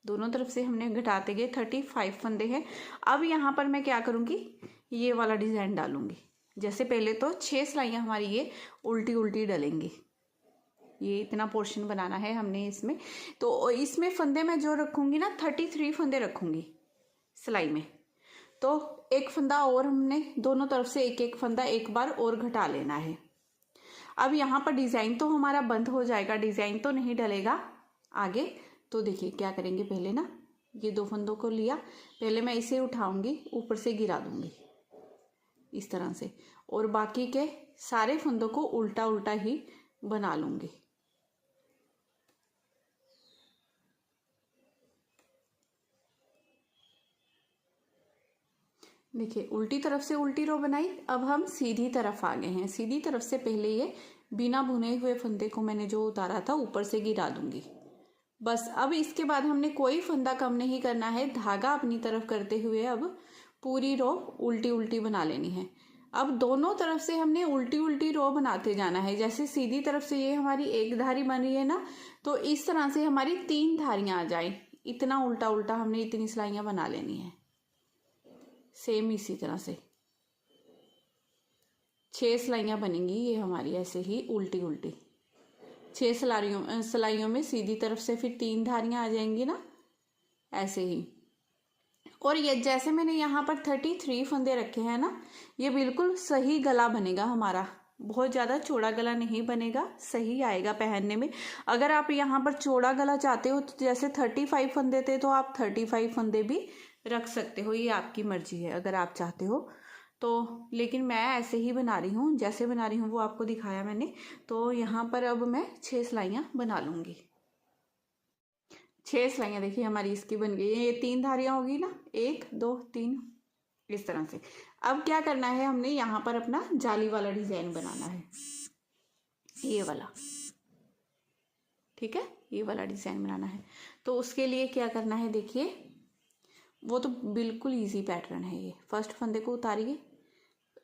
दोनों तरफ से हमने घटाते गए 35 फंदे हैं। अब यहाँ पर मैं क्या करूँगी, ये वाला डिज़ाइन डालूँगी। जैसे पहले तो 6 सिलाइयाँ हमारी ये उल्टी उल्टी डलेंगी। ये इतना पोर्शन बनाना है हमने इसमें। तो इसमें फंदे मैं जो रखूँगी ना 33 फंदे रखूँगी सिलाई में। तो एक फंदा और हमने दोनों तरफ से एक एक फंदा एक बार और घटा लेना है। अब यहाँ पर डिज़ाइन तो हमारा बंद हो जाएगा, डिज़ाइन तो नहीं डलेगा आगे। तो देखिए क्या करेंगे, पहले ना ये 2 फंदों को लिया, पहले मैं इसे उठाऊंगी, ऊपर से गिरा दूंगी इस तरह से, और बाकी के सारे फंदों को उल्टा उल्टा ही बना लूंगी। देखिए उल्टी तरफ से उल्टी रो बनाई। अब हम सीधी तरफ आ गए हैं। सीधी तरफ से पहले ये बिना बुने हुए फंदे को मैंने जो उतारा था ऊपर से गिरा दूंगी, बस। अब इसके बाद हमने कोई फंदा कम नहीं करना है। धागा अपनी तरफ करते हुए अब पूरी रो उल्टी उल्टी बना लेनी है। अब दोनों तरफ से हमने उल्टी उल्टी रो बनाते जाना है। जैसे सीधी तरफ से ये हमारी एक धारी बन रही है ना, तो इस तरह से हमारी 3 धारियां आ जाए। इतना उल्टा उल्टा हमने इतनी सिलाइयां बना लेनी है। सेम इसी तरह से 6 सिलाइयां बनेंगी ये हमारी, ऐसे ही उल्टी उल्टी 6 सिलाइयों में सीधी तरफ से फिर 3 धारियां आ जाएंगी ना, ऐसे ही। और ये जैसे मैंने यहाँ पर 33 फंदे रखे हैं ना, ये बिल्कुल सही गला बनेगा हमारा। बहुत ज़्यादा चौड़ा गला नहीं बनेगा, सही आएगा पहनने में। अगर आप यहाँ पर चौड़ा गला चाहते हो तो जैसे 35 फंदे थे तो आप 35 फंदे भी रख सकते हो, ये आपकी मर्जी है अगर आप चाहते हो तो। लेकिन मैं ऐसे ही बना रही हूँ, जैसे बना रही हूँ वो आपको दिखाया मैंने। तो यहाँ पर अब मैं 6 सिलाइयाँ बना लूँगी। 6 सिलाइयाँ देखिए हमारी इसकी बन गई है। ये 3 धारियाँ होगी ना, 1 2 3, इस तरह से। अब क्या करना है, हमने यहाँ पर अपना जाली वाला डिजाइन बनाना है, ये वाला, ठीक है, ये वाला डिजाइन बनाना है। तो उसके लिए क्या करना है, देखिए वो तो बिल्कुल इजी पैटर्न है ये। फर्स्ट फंदे को उतारिए,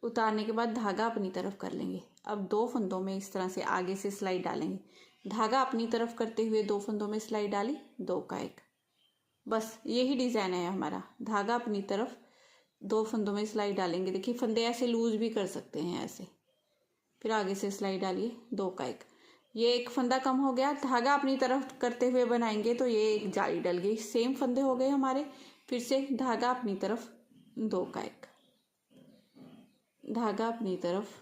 उतारने के बाद धागा अपनी तरफ कर लेंगे। अब 2 फंदों में इस तरह से आगे से सिलाई डालेंगे। धागा अपनी तरफ करते हुए 2 फंदों में सिलाई डाली, 2 का 1, बस यही डिज़ाइन है हमारा। धागा अपनी तरफ 2 फंदों में सिलाई डालेंगे। देखिए फंदे ऐसे लूज भी कर सकते हैं ऐसे, फिर आगे से सिलाई डालिए, 2 का 1। ये एक फंदा कम हो गया, धागा अपनी तरफ करते हुए बनाएंगे तो ये एक जाली डल गई। सेम फंदे हो गए हमारे। फिर से धागा अपनी तरफ, 2 का 1, धागा अपनी तरफ,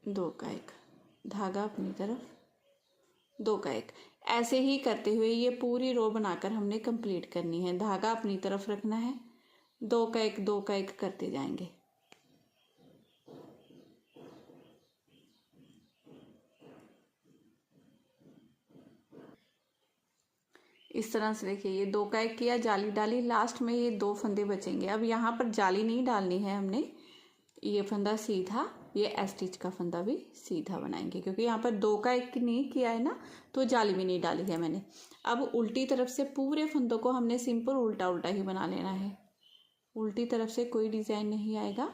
2 का 1, धागा अपनी तरफ, 2 का 1। ऐसे ही करते हुए ये पूरी रो बनाकर हमने कंप्लीट करनी है। धागा अपनी तरफ रखना है, 2 का 1 2 का 1 करते जाएंगे। इस तरह से देखिए ये 2 का 1 किया, जाली डाली, लास्ट में ये 2 फंदे बचेंगे। अब यहाँ पर जाली नहीं डालनी है हमने, ये फंदा सीधा, ये एस्टिच का फंदा भी सीधा बनाएंगे, क्योंकि यहाँ पर 2 का 1 नहीं किया है ना, तो जाली भी नहीं डाली है मैंने। अब उल्टी तरफ से पूरे फंदों को हमने सिंपल उल्टा उल्टा ही बना लेना है। उल्टी तरफ से कोई डिज़ाइन नहीं आएगा,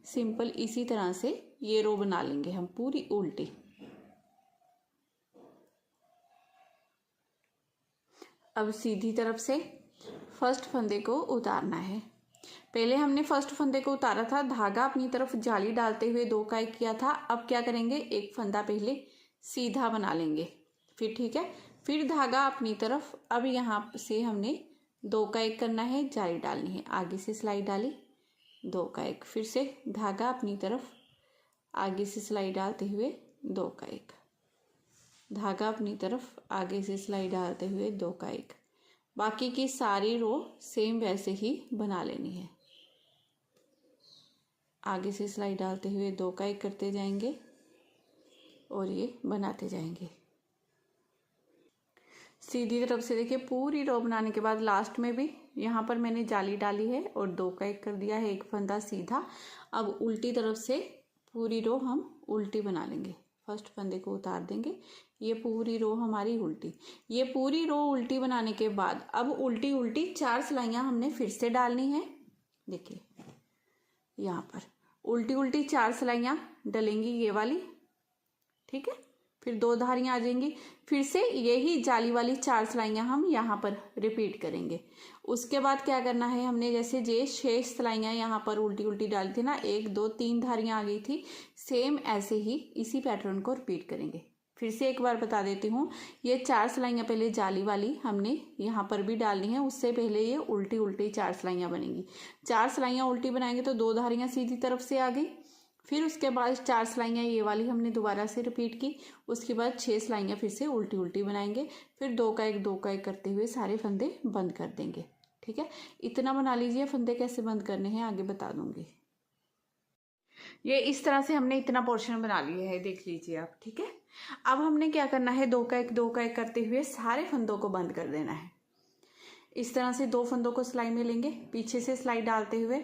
सिंपल इसी तरह से ये रो बना लेंगे हम पूरी उल्टी। अब सीधी तरफ से फर्स्ट फंदे को उतारना है। पहले हमने फर्स्ट फंदे को उतारा था, धागा अपनी तरफ जाली डालते हुए 2 का 1 किया था। अब क्या करेंगे, एक फंदा पहले सीधा बना लेंगे, फिर ठीक है, फिर धागा अपनी तरफ। अब यहाँ से हमने 2 का 1 करना है, जाली डालनी है, आगे से सिलाई डाली, 2 का 1, फिर से धागा अपनी तरफ, आगे से सिलाई डालते हुए 2 का 1, धागा अपनी तरफ, आगे से सिलाई डालते हुए 2 का 1। बाकी की सारी रो सेम वैसे ही बना लेनी है, आगे से सिलाई डालते हुए 2 का 1 करते जाएंगे और ये बनाते जाएंगे। सीधी तरफ से देखिए पूरी रो बनाने के बाद लास्ट में भी यहाँ पर मैंने जाली डाली है और 2 का 1 कर दिया है, एक फंदा सीधा। अब उल्टी तरफ से पूरी रो हम उल्टी बना लेंगे, फर्स्ट फंदे को उतार देंगे, ये पूरी रो हमारी उल्टी। ये पूरी रो उल्टी बनाने के बाद अब उल्टी उल्टी 4 सिलाइयाँ हमने फिर से डालनी है। देखिए यहाँ पर उल्टी उल्टी 4 सिलाइयाँ डलेंगी ये वाली, ठीक है। फिर 2 धारियाँ आ जाएंगी, फिर से यही जाली वाली 4 सिलाइयाँ हम यहाँ पर रिपीट करेंगे। उसके बाद क्या करना है, हमने जैसे जे 6 सिलाइयाँ यहाँ पर उल्टी उल्टी डाली थी ना, 1 2 3 धारियाँ आ गई थी, सेम ऐसे ही इसी पैटर्न को रिपीट करेंगे। फिर से एक बार बता देती हूँ, ये 4 सिलाइयाँ पहले जाली वाली हमने यहाँ पर भी डालनी है, उससे पहले ये उल्टी उल्टी 4 सिलाइयाँ बनेंगी। 4 सिलाइयाँ उल्टी बनाएंगे तो 2 धारियाँ सीधी तरफ से आ गई, फिर उसके बाद 4 सिलाइयाँ ये वाली हमने दोबारा से रिपीट की, उसके बाद 6 सिलाइयाँ फिर से उल्टी उल्टी बनाएंगे, फिर 2 का 1 2 का 1 करते हुए सारे फंदे बंद कर देंगे, ठीक है। इतना बना लीजिए, फंदे कैसे बंद करने हैं आगे बता दूंगी। ये इस तरह से हमने इतना पोर्शन बना लिया है, देख लीजिए आप, ठीक है। अब हमने क्या करना है, 2 का 1 2 का 1 करते हुए सारे फंदों को बंद कर देना है। इस तरह से 2 फंदों को सिलाई में लेंगे, पीछे से सिलाई डालते हुए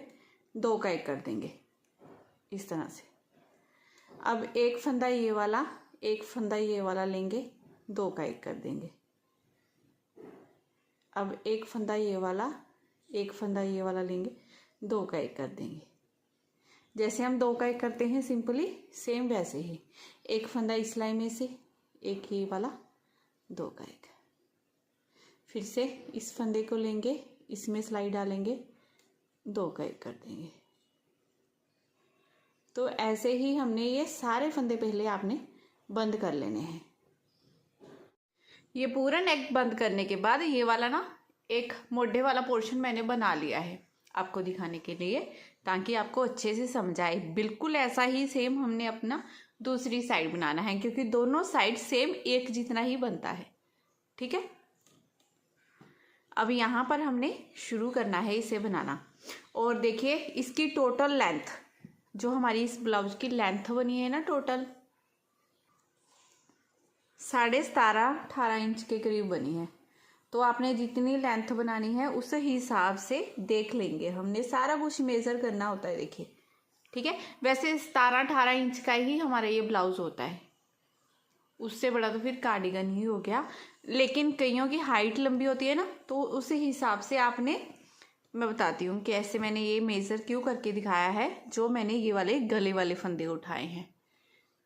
2 का 1 कर देंगे इस तरह से। अब एक फंदा ये वाला, एक फंदा ये वाला लेंगे, 2 का 1 कर देंगे। अब एक फंदा ये वाला, एक फंदा ये वाला लेंगे, 2 का 1 कर देंगे। जैसे हम 2 का 1 करते हैं सिंपली, सेम वैसे ही एक फंदा इस सिलाई में से, एक ये वाला, 2 का 1, फिर से इस फंदे को लेंगे, इसमें सिलाई डालेंगे, 2 का 1 कर देंगे। तो ऐसे ही हमने ये सारे फंदे पहले आपने बंद कर लेने हैं। ये पूरा नेक बंद करने के बाद ये वाला ना एक मोढे वाला पोर्शन मैंने बना लिया है आपको दिखाने के लिए, ताकि आपको अच्छे से समझ आए। बिल्कुल ऐसा ही सेम हमने अपना दूसरी साइड बनाना है, क्योंकि दोनों साइड सेम एक जितना ही बनता है, ठीक है। अब यहाँ पर हमने शुरू करना है इसे बनाना, और देखिए इसकी टोटल लेंथ, जो हमारी इस ब्लाउज की लेंथ बनी है ना, टोटल 17.5-18 इंच के करीब बनी है। तो आपने जितनी लेंथ बनानी है उस हिसाब से देख लेंगे, हमने सारा कुछ मेज़र करना होता है, देखिए, ठीक है। वैसे 17-18 इंच का ही हमारा ये ब्लाउज होता है, उससे बड़ा तो फिर कार्डिगन ही हो गया। लेकिन कईयों की हाइट लंबी होती है ना, तो उस हिसाब से आपने, मैं बताती हूँ कि ऐसे मैंने ये मेज़र क्यों करके दिखाया है। जो मैंने ये वाले गले वाले फंदे उठाए हैं,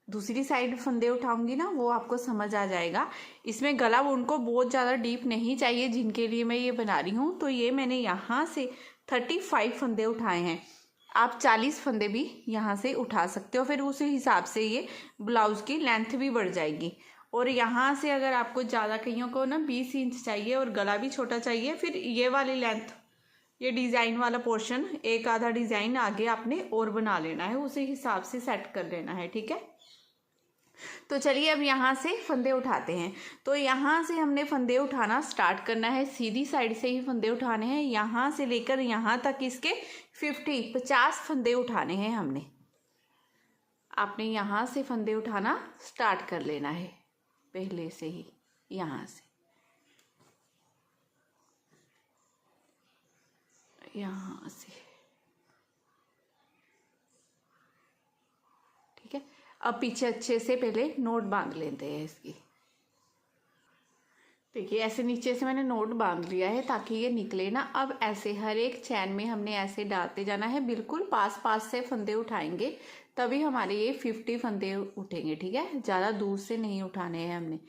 दूसरी साइड फंदे उठाऊंगी ना, वो आपको समझ आ जाएगा। इसमें गला उनको बहुत ज़्यादा डीप नहीं चाहिए जिनके लिए मैं ये बना रही हूँ, तो ये मैंने यहाँ से 35 फंदे उठाए हैं। आप 40 फंदे भी यहाँ से उठा सकते हो, फिर उस हिसाब से ये ब्लाउज़ की लेंथ भी बढ़ जाएगी। और यहाँ से अगर आपको ज़्यादा, कईयों को ना 20 इंच चाहिए और गला भी छोटा चाहिए, फिर ये वाली लेंथ, ये डिज़ाइन वाला पोर्शन, एक आधा डिज़ाइन आगे आपने और बना लेना है, उसी हिसाब से सेट कर लेना है, ठीक है। तो चलिए अब यहाँ से फंदे उठाते हैं। तो यहाँ से हमने फंदे उठाना स्टार्ट करना है, सीधी साइड से ही फंदे उठाने हैं, यहाँ से लेकर यहाँ तक इसके 50 फंदे उठाने हैं हमने। आपने यहाँ से फंदे उठाना स्टार्ट कर लेना है पहले से ही, यहाँ से यहाँ से, ठीक है। अब पीछे अच्छे से पहले नोट बांध लेते हैं इसकी। देखिए ऐसे नीचे से मैंने नोट बांध लिया है ताकि ये निकले ना। अब ऐसे हर एक चैन में हमने ऐसे डालते जाना है, बिल्कुल पास पास से फंदे उठाएंगे तभी हमारे ये 50 फंदे उठेंगे, ठीक है। ज़्यादा दूर से नहीं उठाने हैं हमने।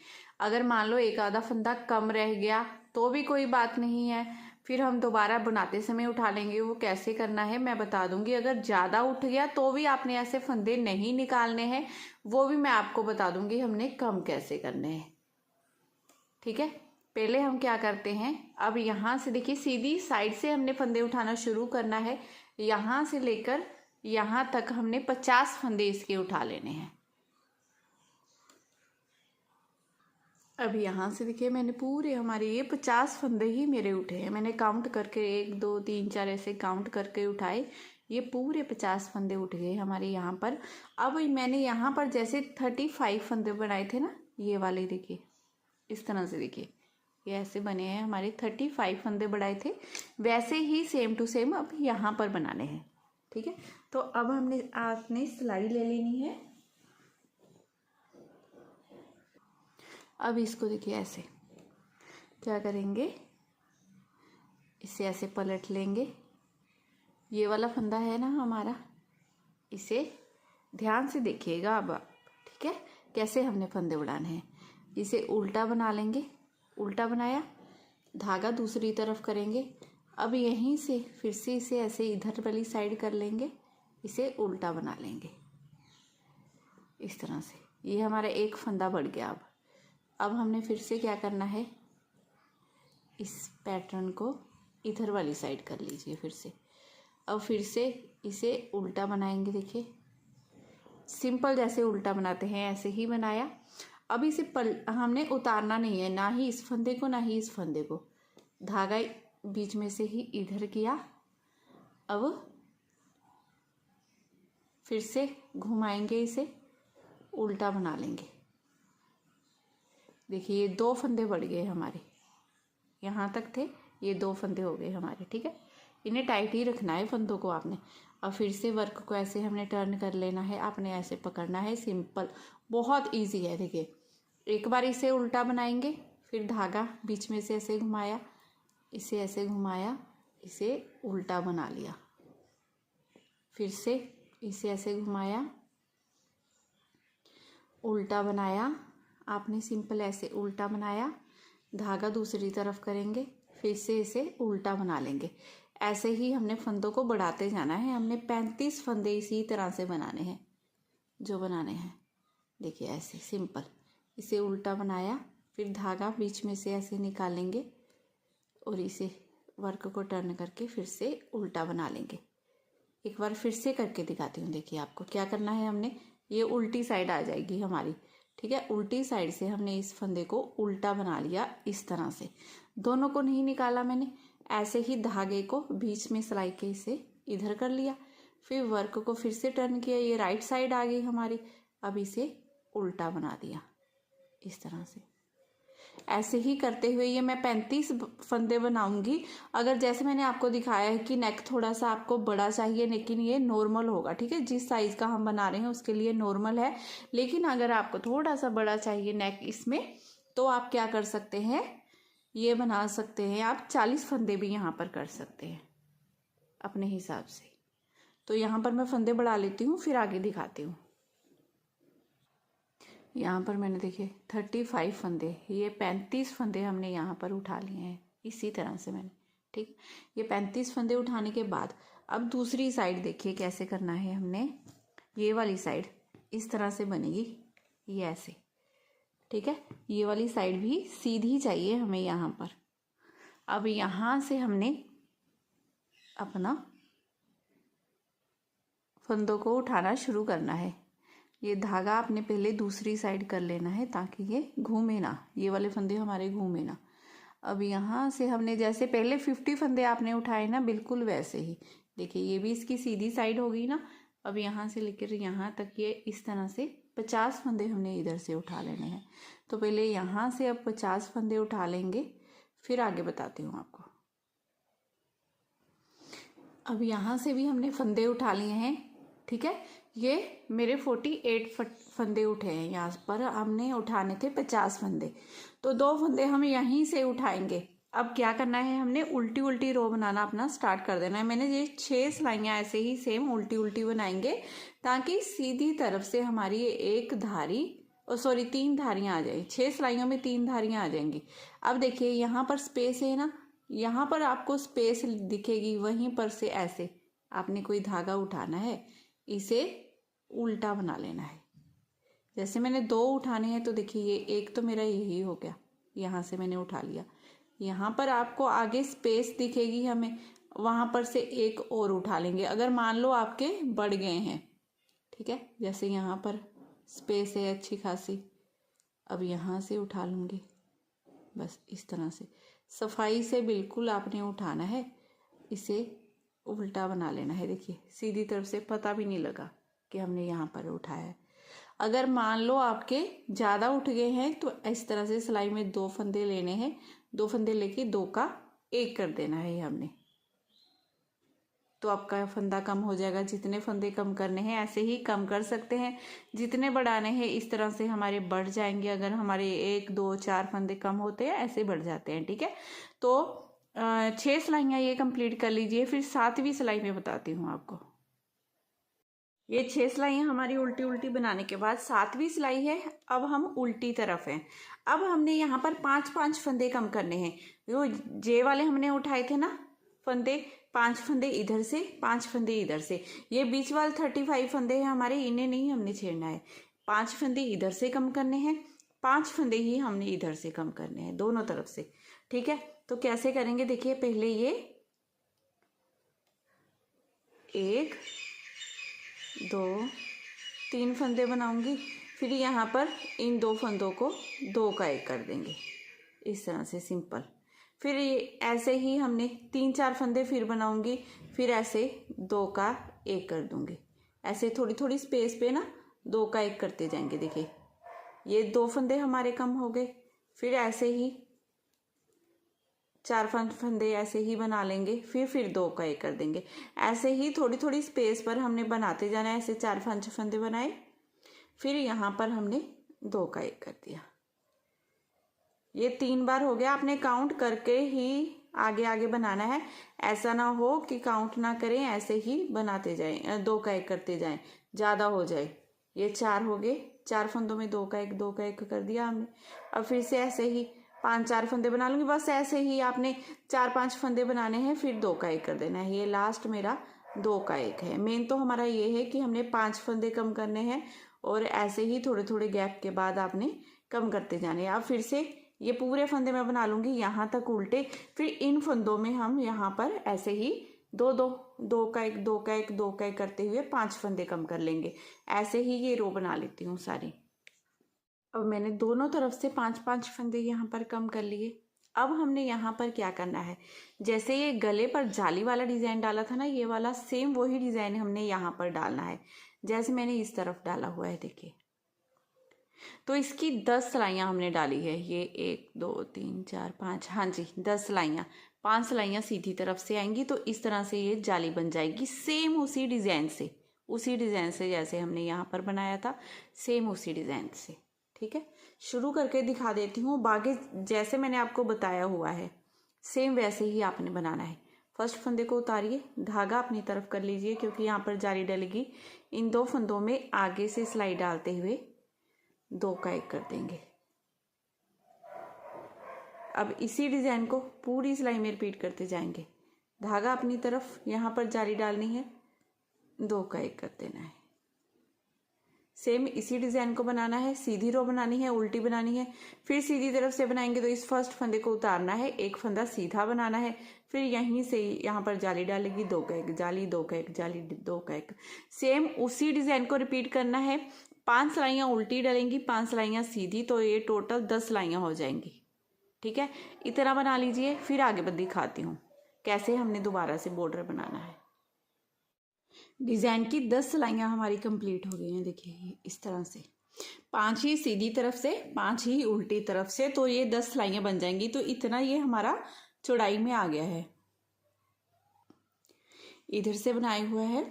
अगर मान लो एक आधा फंदा कम रह गया तो भी कोई बात नहीं है, फिर हम दोबारा बनाते समय उठा लेंगे। वो कैसे करना है मैं बता दूंगी। अगर ज़्यादा उठ गया तो भी आपने ऐसे फंदे नहीं निकालने हैं, वो भी मैं आपको बता दूंगी हमने कम कैसे करने हैं, ठीक है। पहले हम क्या करते हैं, अब यहाँ से देखिए सीधी साइड से हमने फंदे उठाना शुरू करना है। यहाँ से लेकर यहाँ तक हमने 50 फंदे इसके उठा लेने हैं। अब यहाँ से देखिए मैंने पूरे हमारे ये 50 फंदे ही मेरे उठे हैं। मैंने काउंट करके 1 2 3 4 ऐसे काउंट करके उठाए। ये पूरे 50 फंदे उठ गए हमारे यहाँ पर। अब मैंने यहाँ पर जैसे 35 फंदे बनाए थे ना, ये वाले देखिए इस तरह से, देखिए ये ऐसे बने हैं हमारे 35 फंदे बनाए थे, वैसे ही सेम टू सेम अब यहाँ पर बनाने हैं। ठीक है, तो अब आपने सिलाई ले लेनी है। अब इसको देखिए ऐसे क्या करेंगे, इसे ऐसे पलट लेंगे। ये वाला फंदा है ना हमारा, इसे ध्यान से देखिएगा अब आप, ठीक है, कैसे हमने फंदे उड़ाने हैं। इसे उल्टा बना लेंगे, उल्टा बनाया, धागा दूसरी तरफ करेंगे। अब यहीं से फिर से इसे ऐसे इधर वाली साइड कर लेंगे, इसे उल्टा बना लेंगे इस तरह से। ये हमारा एक फंदा बढ़ गया। अब हमने फिर से क्या करना है, इस पैटर्न को इधर वाली साइड कर लीजिए फिर से। अब फिर से इसे उल्टा बनाएंगे, देखिए सिंपल जैसे उल्टा बनाते हैं ऐसे ही बनाया। अब इसे हमने उतारना नहीं है, ना ही इस फंदे को ना ही इस फंदे को, धागा बीच में से ही इधर किया। अब फिर से घुमाएंगे, इसे उल्टा बना लेंगे। देखिए ये 2 फंदे बढ़ गए हमारे, यहाँ तक थे, ये 2 फंदे हो गए हमारे। ठीक है, इन्हें टाइट ही रखना है फंदों को आपने। अब फिर से वर्क को ऐसे हमने टर्न कर लेना है, आपने ऐसे पकड़ना है, सिंपल बहुत इजी है। देखिए एक बार इसे उल्टा बनाएंगे, फिर धागा बीच में से ऐसे घुमाया, इसे ऐसे घुमाया, इसे उल्टा बना लिया, फिर से इसे ऐसे घुमाया, उल्टा बनाया, आपने सिंपल ऐसे उल्टा बनाया, धागा दूसरी तरफ करेंगे, फिर से इसे उल्टा बना लेंगे। ऐसे ही हमने फंदों को बढ़ाते जाना है। हमने 35 फंदे इसी तरह से बनाने हैं, जो बनाने हैं। देखिए ऐसे सिंपल, इसे उल्टा बनाया, फिर धागा बीच में से ऐसे निकालेंगे और इसे वर्क को टर्न करके फिर से उल्टा बना लेंगे। एक बार फिर से करके दिखाती हूँ। देखिए आपको क्या करना है, हमने ये उल्टी साइड आ जाएगी हमारी। ठीक है, उल्टी साइड से हमने इस फंदे को उल्टा बना लिया इस तरह से। दोनों को नहीं निकाला मैंने, ऐसे ही धागे को बीच में सिलाई के इसे इधर कर लिया, फिर वर्क को फिर से टर्न किया, ये राइट साइड आ गई हमारी। अब इसे उल्टा बना दिया इस तरह से। ऐसे ही करते हुए ये मैं 35 फंदे बनाऊंगी। अगर जैसे मैंने आपको दिखाया है कि नेक थोड़ा सा आपको बड़ा चाहिए, लेकिन ये नॉर्मल होगा। ठीक है, जिस साइज़ का हम बना रहे हैं उसके लिए नॉर्मल है। लेकिन अगर आपको थोड़ा सा बड़ा चाहिए नेक इसमें, तो आप क्या कर सकते हैं, ये बना सकते हैं आप 40 फंदे भी यहाँ पर कर सकते हैं अपने हिसाब से। तो यहाँ पर मैं फंदे बढ़ा लेती हूँ, फिर आगे दिखाती हूँ। यहाँ पर मैंने देखिए 35 फंदे, ये 35 फंदे हमने यहाँ पर उठा लिए हैं इसी तरह से मैंने। ठीक, ये 35 फंदे उठाने के बाद अब दूसरी साइड देखिए कैसे करना है हमने। ये वाली साइड इस तरह से बनेगी, ये ऐसे। ठीक है, ये वाली साइड भी सीधी चाहिए हमें यहाँ पर। अब यहाँ से हमने अपना फंदों को उठाना शुरू करना है। ये धागा आपने पहले दूसरी साइड कर लेना है ताकि ये घूमे ना, ये वाले फंदे हमारे घूमे ना। अब यहाँ से हमने जैसे पहले 50 फंदे आपने उठाए ना, बिल्कुल वैसे ही देखिए ये भी इसकी सीधी साइड हो गई ना। अब यहाँ से लेकर यहाँ तक ये इस तरह से 50 फंदे हमने इधर से उठा लेने हैं। तो पहले यहाँ से अब 50 फंदे उठा लेंगे, फिर आगे बताती हूँ आपको। अब यहाँ से भी हमने फंदे उठा लिए हैं। ठीक है, ये मेरे 48 फंदे उठे हैं। यहाँ पर हमने उठाने थे 50 फंदे, तो 2 फंदे हम यहीं से उठाएंगे। अब क्या करना है, हमने उल्टी उल्टी रो बनाना अपना स्टार्ट कर देना है। मैंने ये 6 सिलाइयाँ ऐसे ही सेम उल्टी उल्टी बनाएंगे ताकि सीधी तरफ से हमारी ये एक धारी, सॉरी 3 धारियाँ आ जाएगी। 6 सिलाइयों में 3 धारियाँ आ जाएंगी। अब देखिए यहाँ पर स्पेस है ना, यहाँ पर आपको स्पेस दिखेगी, वहीं पर से ऐसे आपने कोई धागा उठाना है, इसे उल्टा बना लेना है। जैसे मैंने 2 उठाने हैं, तो देखिए ये एक तो मेरा यही हो गया, यहाँ से मैंने उठा लिया। यहाँ पर आपको आगे स्पेस दिखेगी हमें, वहाँ पर से एक और उठा लेंगे अगर मान लो आपके बढ़ गए हैं। ठीक है, जैसे यहाँ पर स्पेस है अच्छी खासी, अब यहाँ से उठा लूँगी। बस इस तरह से सफाई से बिल्कुल आपने उठाना है, इसे उल्टा बना लेना है। देखिए सीधी तरफ से पता भी नहीं लगा कि हमने यहाँ पर उठाया है। अगर मान लो आपके ज़्यादा उठ गए हैं तो इस तरह से सिलाई में 2 फंदे लेने हैं, 2 फंदे लेके 2 का 1 कर देना है हमने, तो आपका फंदा कम हो जाएगा। जितने फंदे कम करने हैं ऐसे ही कम कर सकते हैं, जितने बढ़ाने हैं इस तरह से हमारे बढ़ जाएंगे। अगर हमारे 1 2 4 फंदे कम होते हैं ऐसे बढ़ जाते हैं। ठीक है, तो 6 सिलाइयाँ ये कंप्लीट कर लीजिए, फिर 7वीं सिलाई में बताती हूँ आपको। ये 6 सिलाइयाँ हमारी उल्टी उल्टी बनाने के बाद 7वीं सिलाई है। अब हम उल्टी तरफ हैं। अब हमने यहाँ पर 5-5 फंदे कम करने हैं। जो जे वाले हमने उठाए थे ना फंदे, 5 फंदे इधर से 5 फंदे इधर से, ये बीच वाले 35 फंदे हैं हमारे, इन्हें नहीं हमने छेड़ना है। 5 फंदे इधर से कम करने हैं, 5 फंदे ही हमने इधर से कम करने हैं दोनों तरफ से। ठीक है, तो कैसे करेंगे देखिए, पहले ये 1 2 3 फंदे बनाऊंगी, फिर यहाँ पर इन 2 फंदों को 2 का 1 कर देंगे इस तरह से सिंपल। फिर ये ऐसे ही हमने 3-4 फंदे फिर बनाऊंगी, फिर ऐसे 2 का 1 कर दूंगी। ऐसे थोड़ी थोड़ी स्पेस पे ना 2 का 1 करते जाएंगे। देखिए ये 2 फंदे हमारे कम हो गए, फिर ऐसे ही 4 फंदे ऐसे ही बना लेंगे, फिर 2 का 1 कर देंगे। ऐसे ही थोड़ी थोड़ी स्पेस पर हमने बनाते जाना है। ऐसे 4-5 फंदे बनाए, फिर यहाँ पर हमने 2 का 1 कर दिया। ये 3 बार हो गया। आपने काउंट करके ही आगे आगे बनाना है, ऐसा ना हो कि काउंट ना करें, ऐसे ही बनाते जाएं, 2 का 1 करते जाएं, ज़्यादा हो जाए। ये 4 हो गए, 4 फंदों में 2 का 1 2 का 1 कर दिया हमने। अब फिर से ऐसे ही 5-4 फंदे बना लूँगी। बस ऐसे ही आपने 4-5 फंदे बनाने हैं, फिर 2 का 1 कर देना है। ये लास्ट मेरा 2 का 1 है। मेन तो हमारा ये है कि हमने 5 फंदे कम करने हैं और ऐसे ही थोड़े थोड़े गैप के बाद आपने कम करते जाने हैं। अब फिर से ये पूरे फंदे मैं बना लूँगी यहाँ तक उल्टे, फिर इन फंदों में हम यहाँ पर ऐसे ही 2 का 1 2 का 1 2 का 1 करते हुए 5 फंदे कम कर लेंगे। ऐसे ही ये रो बना लेती हूँ सारी। अब मैंने दोनों तरफ से 5-5 फंदे यहाँ पर कम कर लिए। अब हमने यहाँ पर क्या करना है, जैसे ये गले पर जाली वाला डिज़ाइन डाला था ना, ये वाला सेम वही डिज़ाइन हमने यहाँ पर डालना है, जैसे मैंने इस तरफ डाला हुआ है। देखिए तो इसकी 10 सिलाइयाँ हमने डाली है। ये 1 2 3 4 5, हाँ जी 10 सिलाइयाँ। 5 सिलाइयाँ सीधी तरफ से आएंगी, तो इस तरह से ये जाली बन जाएगी। सेम उसी डिज़ाइन से जैसे हमने यहाँ पर बनाया था, सेम उसी डिज़ाइन से। ठीक है, शुरू करके दिखा देती हूँ। बाकी जैसे मैंने आपको बताया हुआ है सेम वैसे ही आपने बनाना है। फर्स्ट फंदे को उतारिए, धागा अपनी तरफ कर लीजिए क्योंकि यहाँ पर जाली डलेगी। इन 2 फंदों में आगे से सिलाई डालते हुए 2 का 1 कर देंगे। अब इसी डिज़ाइन को पूरी सिलाई में रिपीट करते जाएंगे। धागा अपनी तरफ, यहाँ पर जाली डालनी है, 2 का 1 कर देना है। सेम इसी डिज़ाइन को बनाना है। सीधी रो बनानी है, उल्टी बनानी है। फिर सीधी तरफ से बनाएंगे तो इस फर्स्ट फंदे को उतारना है, एक फंदा सीधा बनाना है, फिर यहीं से यहाँ पर जाली डालेगी, 2 का 1 जाली, 2 का 1 जाली, 2 का 1। सेम उसी डिज़ाइन को रिपीट करना है। 5 सिलाइयाँ उल्टी डलेंगी, 5 सिलाइयाँ सीधी, तो ये टोटल 10 सिलाइयाँ हो जाएंगी। ठीक है, इतना बना लीजिए। फिर आगे दिखाती हूँ कैसे हमने दोबारा से बॉर्डर बनाना है। डिज़ाइन की 10 सिलाइयाँ हमारी कंप्लीट हो गई हैं। देखिए इस तरह से 5 ही सीधी तरफ से, 5 ही उल्टी तरफ से, तो ये 10 सिलाइयाँ बन जाएंगी। तो इतना ये हमारा चौड़ाई में आ गया है। इधर से बनाए हुआ है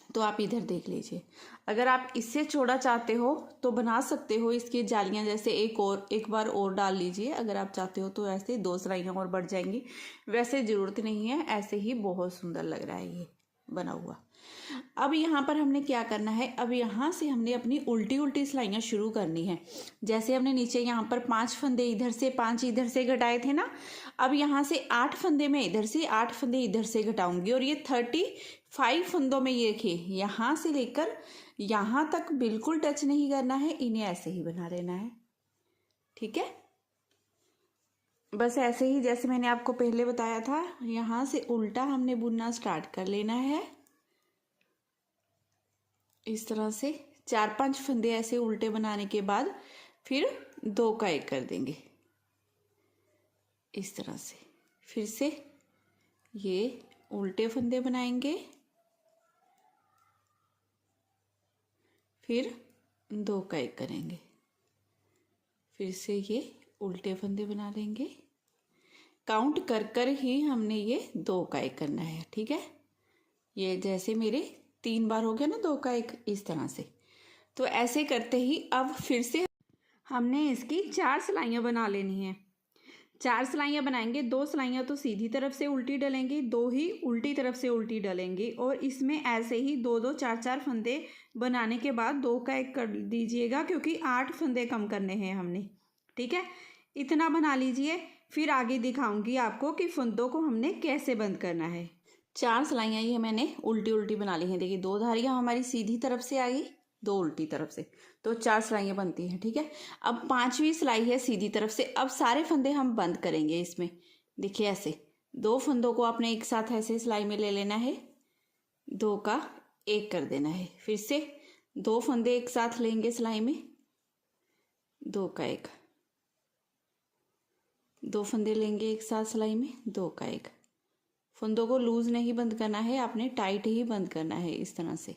तो आप इधर देख लीजिए। अगर आप इससे चौड़ा चाहते हो तो बना सकते हो। इसकी जालियाँ जैसे एक बार और डाल लीजिए अगर आप चाहते हो, तो ऐसे 2 सिलाइयाँ और बढ़ जाएंगी। वैसे ज़रूरत नहीं है, ऐसे ही बहुत सुंदर लग रहा है ये बना हुआ। अब यहाँ पर हमने क्या करना है, अब यहाँ से हमने अपनी उल्टी उल्टी सिलाइयाँ शुरू करनी है। जैसे हमने नीचे यहाँ पर 5 फंदे इधर से 5 इधर से घटाए थे ना, अब यहाँ से 8 फंदे में इधर से 8 फंदे इधर से घटाऊंगी और ये 35 फंदों में ये देखिए यहाँ से लेकर यहाँ तक बिल्कुल टच नहीं करना है, इन्हें ऐसे ही बना लेना है। ठीक है, बस ऐसे ही जैसे मैंने आपको पहले बताया था, यहाँ से उल्टा हमने बुनना स्टार्ट कर लेना है। इस तरह से 4-5 फंदे ऐसे उल्टे बनाने के बाद फिर 2 का 1 कर देंगे। इस तरह से फिर से ये उल्टे फंदे बनाएंगे, फिर 2 का 1 करेंगे, फिर से ये उल्टे फंदे बना लेंगे। काउंट कर कर ही हमने ये 2 का 1 करना है, ठीक है। ये जैसे मेरे 3 बार हो गया ना 2 का 1, इस तरह से। तो ऐसे करते ही अब फिर से हमने इसकी 4 सिलाइयाँ बना लेनी है। 4 सिलाइयाँ बनाएंगे, 2 सिलाइयाँ तो सीधी तरफ से उल्टी डलेंगी, 2 ही उल्टी तरफ से उल्टी डलेंगी। और इसमें ऐसे ही 2-2 4-4 फंदे बनाने के बाद 2 का 1 कर दीजिएगा, क्योंकि 8 फंदे कम करने हैं हमने, ठीक है। इतना बना लीजिए, फिर आगे दिखाऊंगी आपको कि फंदों को हमने कैसे बंद करना है। 4 सिलाइयाँ ये मैंने उल्टी उल्टी बना ली हैं। देखिए 2 धारियाँ हमारी सीधी तरफ से आ गई, 2 उल्टी तरफ से, तो 4 सिलाइयाँ बनती हैं, ठीक है। अब 5वीं सिलाई है सीधी तरफ से। अब सारे फंदे हम बंद करेंगे इसमें। देखिए ऐसे 2 फंदों को आपने एक साथ ऐसे सिलाई में ले लेना है, 2 का 1 कर देना है। फिर से 2 फंदे एक साथ लेंगे सिलाई में, 2 का 1, 2 फंदे लेंगे एक साथ सिलाई में, 2 का 1। फंदों को लूज नहीं बंद करना है, आपने टाइट ही बंद करना है। इस तरह से,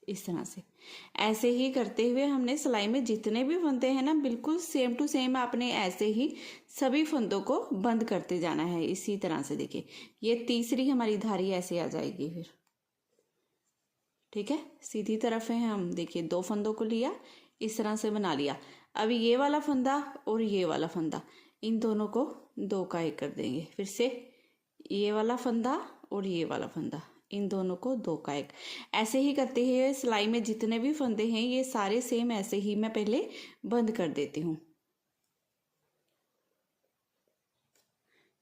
इस तरह से ऐसे ही करते हुए हमने सिलाई में जितने भी फंदे हैं ना, बिल्कुल सेम टू सेम आपने ऐसे ही सभी फंदों को बंद करते जाना है। इसी तरह से देखिए ये तीसरी हमारी धारी ऐसे आ जाएगी फिर, ठीक है। सीधी तरफ है हम, देखिए 2 फंदों को लिया, इस तरह से बना लिया। अब ये वाला फंदा और ये वाला फंदा, इन दोनों को 2 का 1 कर देंगे। फिर से ये वाला फंदा और ये वाला फंदा, इन दोनों को 2 का 1। ऐसे ही करते हुए सिलाई में जितने भी फंदे हैं ये सारे सेम ऐसे ही मैं पहले बंद कर देती हूँ।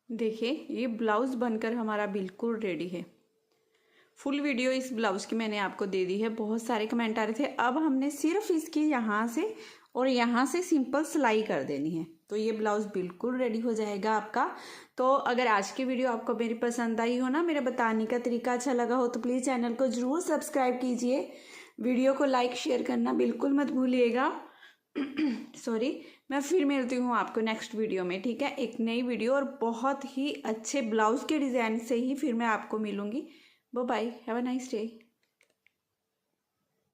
देखिए ये ब्लाउज बनकर हमारा बिल्कुल रेडी है। फुल वीडियो इस ब्लाउज की मैंने आपको दे दी है। बहुत सारे कमेंट आ रहे थे। अब हमने सिर्फ इसकी यहाँ से और यहाँ से सिंपल सिलाई कर देनी है, तो ये ब्लाउज बिल्कुल रेडी हो जाएगा आपका। तो अगर आज की वीडियो आपको मेरी पसंद आई हो ना, मेरे बताने का तरीका अच्छा लगा हो, तो प्लीज़ चैनल को ज़रूर सब्सक्राइब कीजिए। वीडियो को लाइक शेयर करना बिल्कुल मत भूलिएगा। सॉरी, मैं फिर मिलती हूँ आपको नेक्स्ट वीडियो में, ठीक है। एक नई वीडियो और बहुत ही अच्छे ब्लाउज के डिज़ाइन से ही फिर मैं आपको मिलूँगी। Bye bye, have a nice day.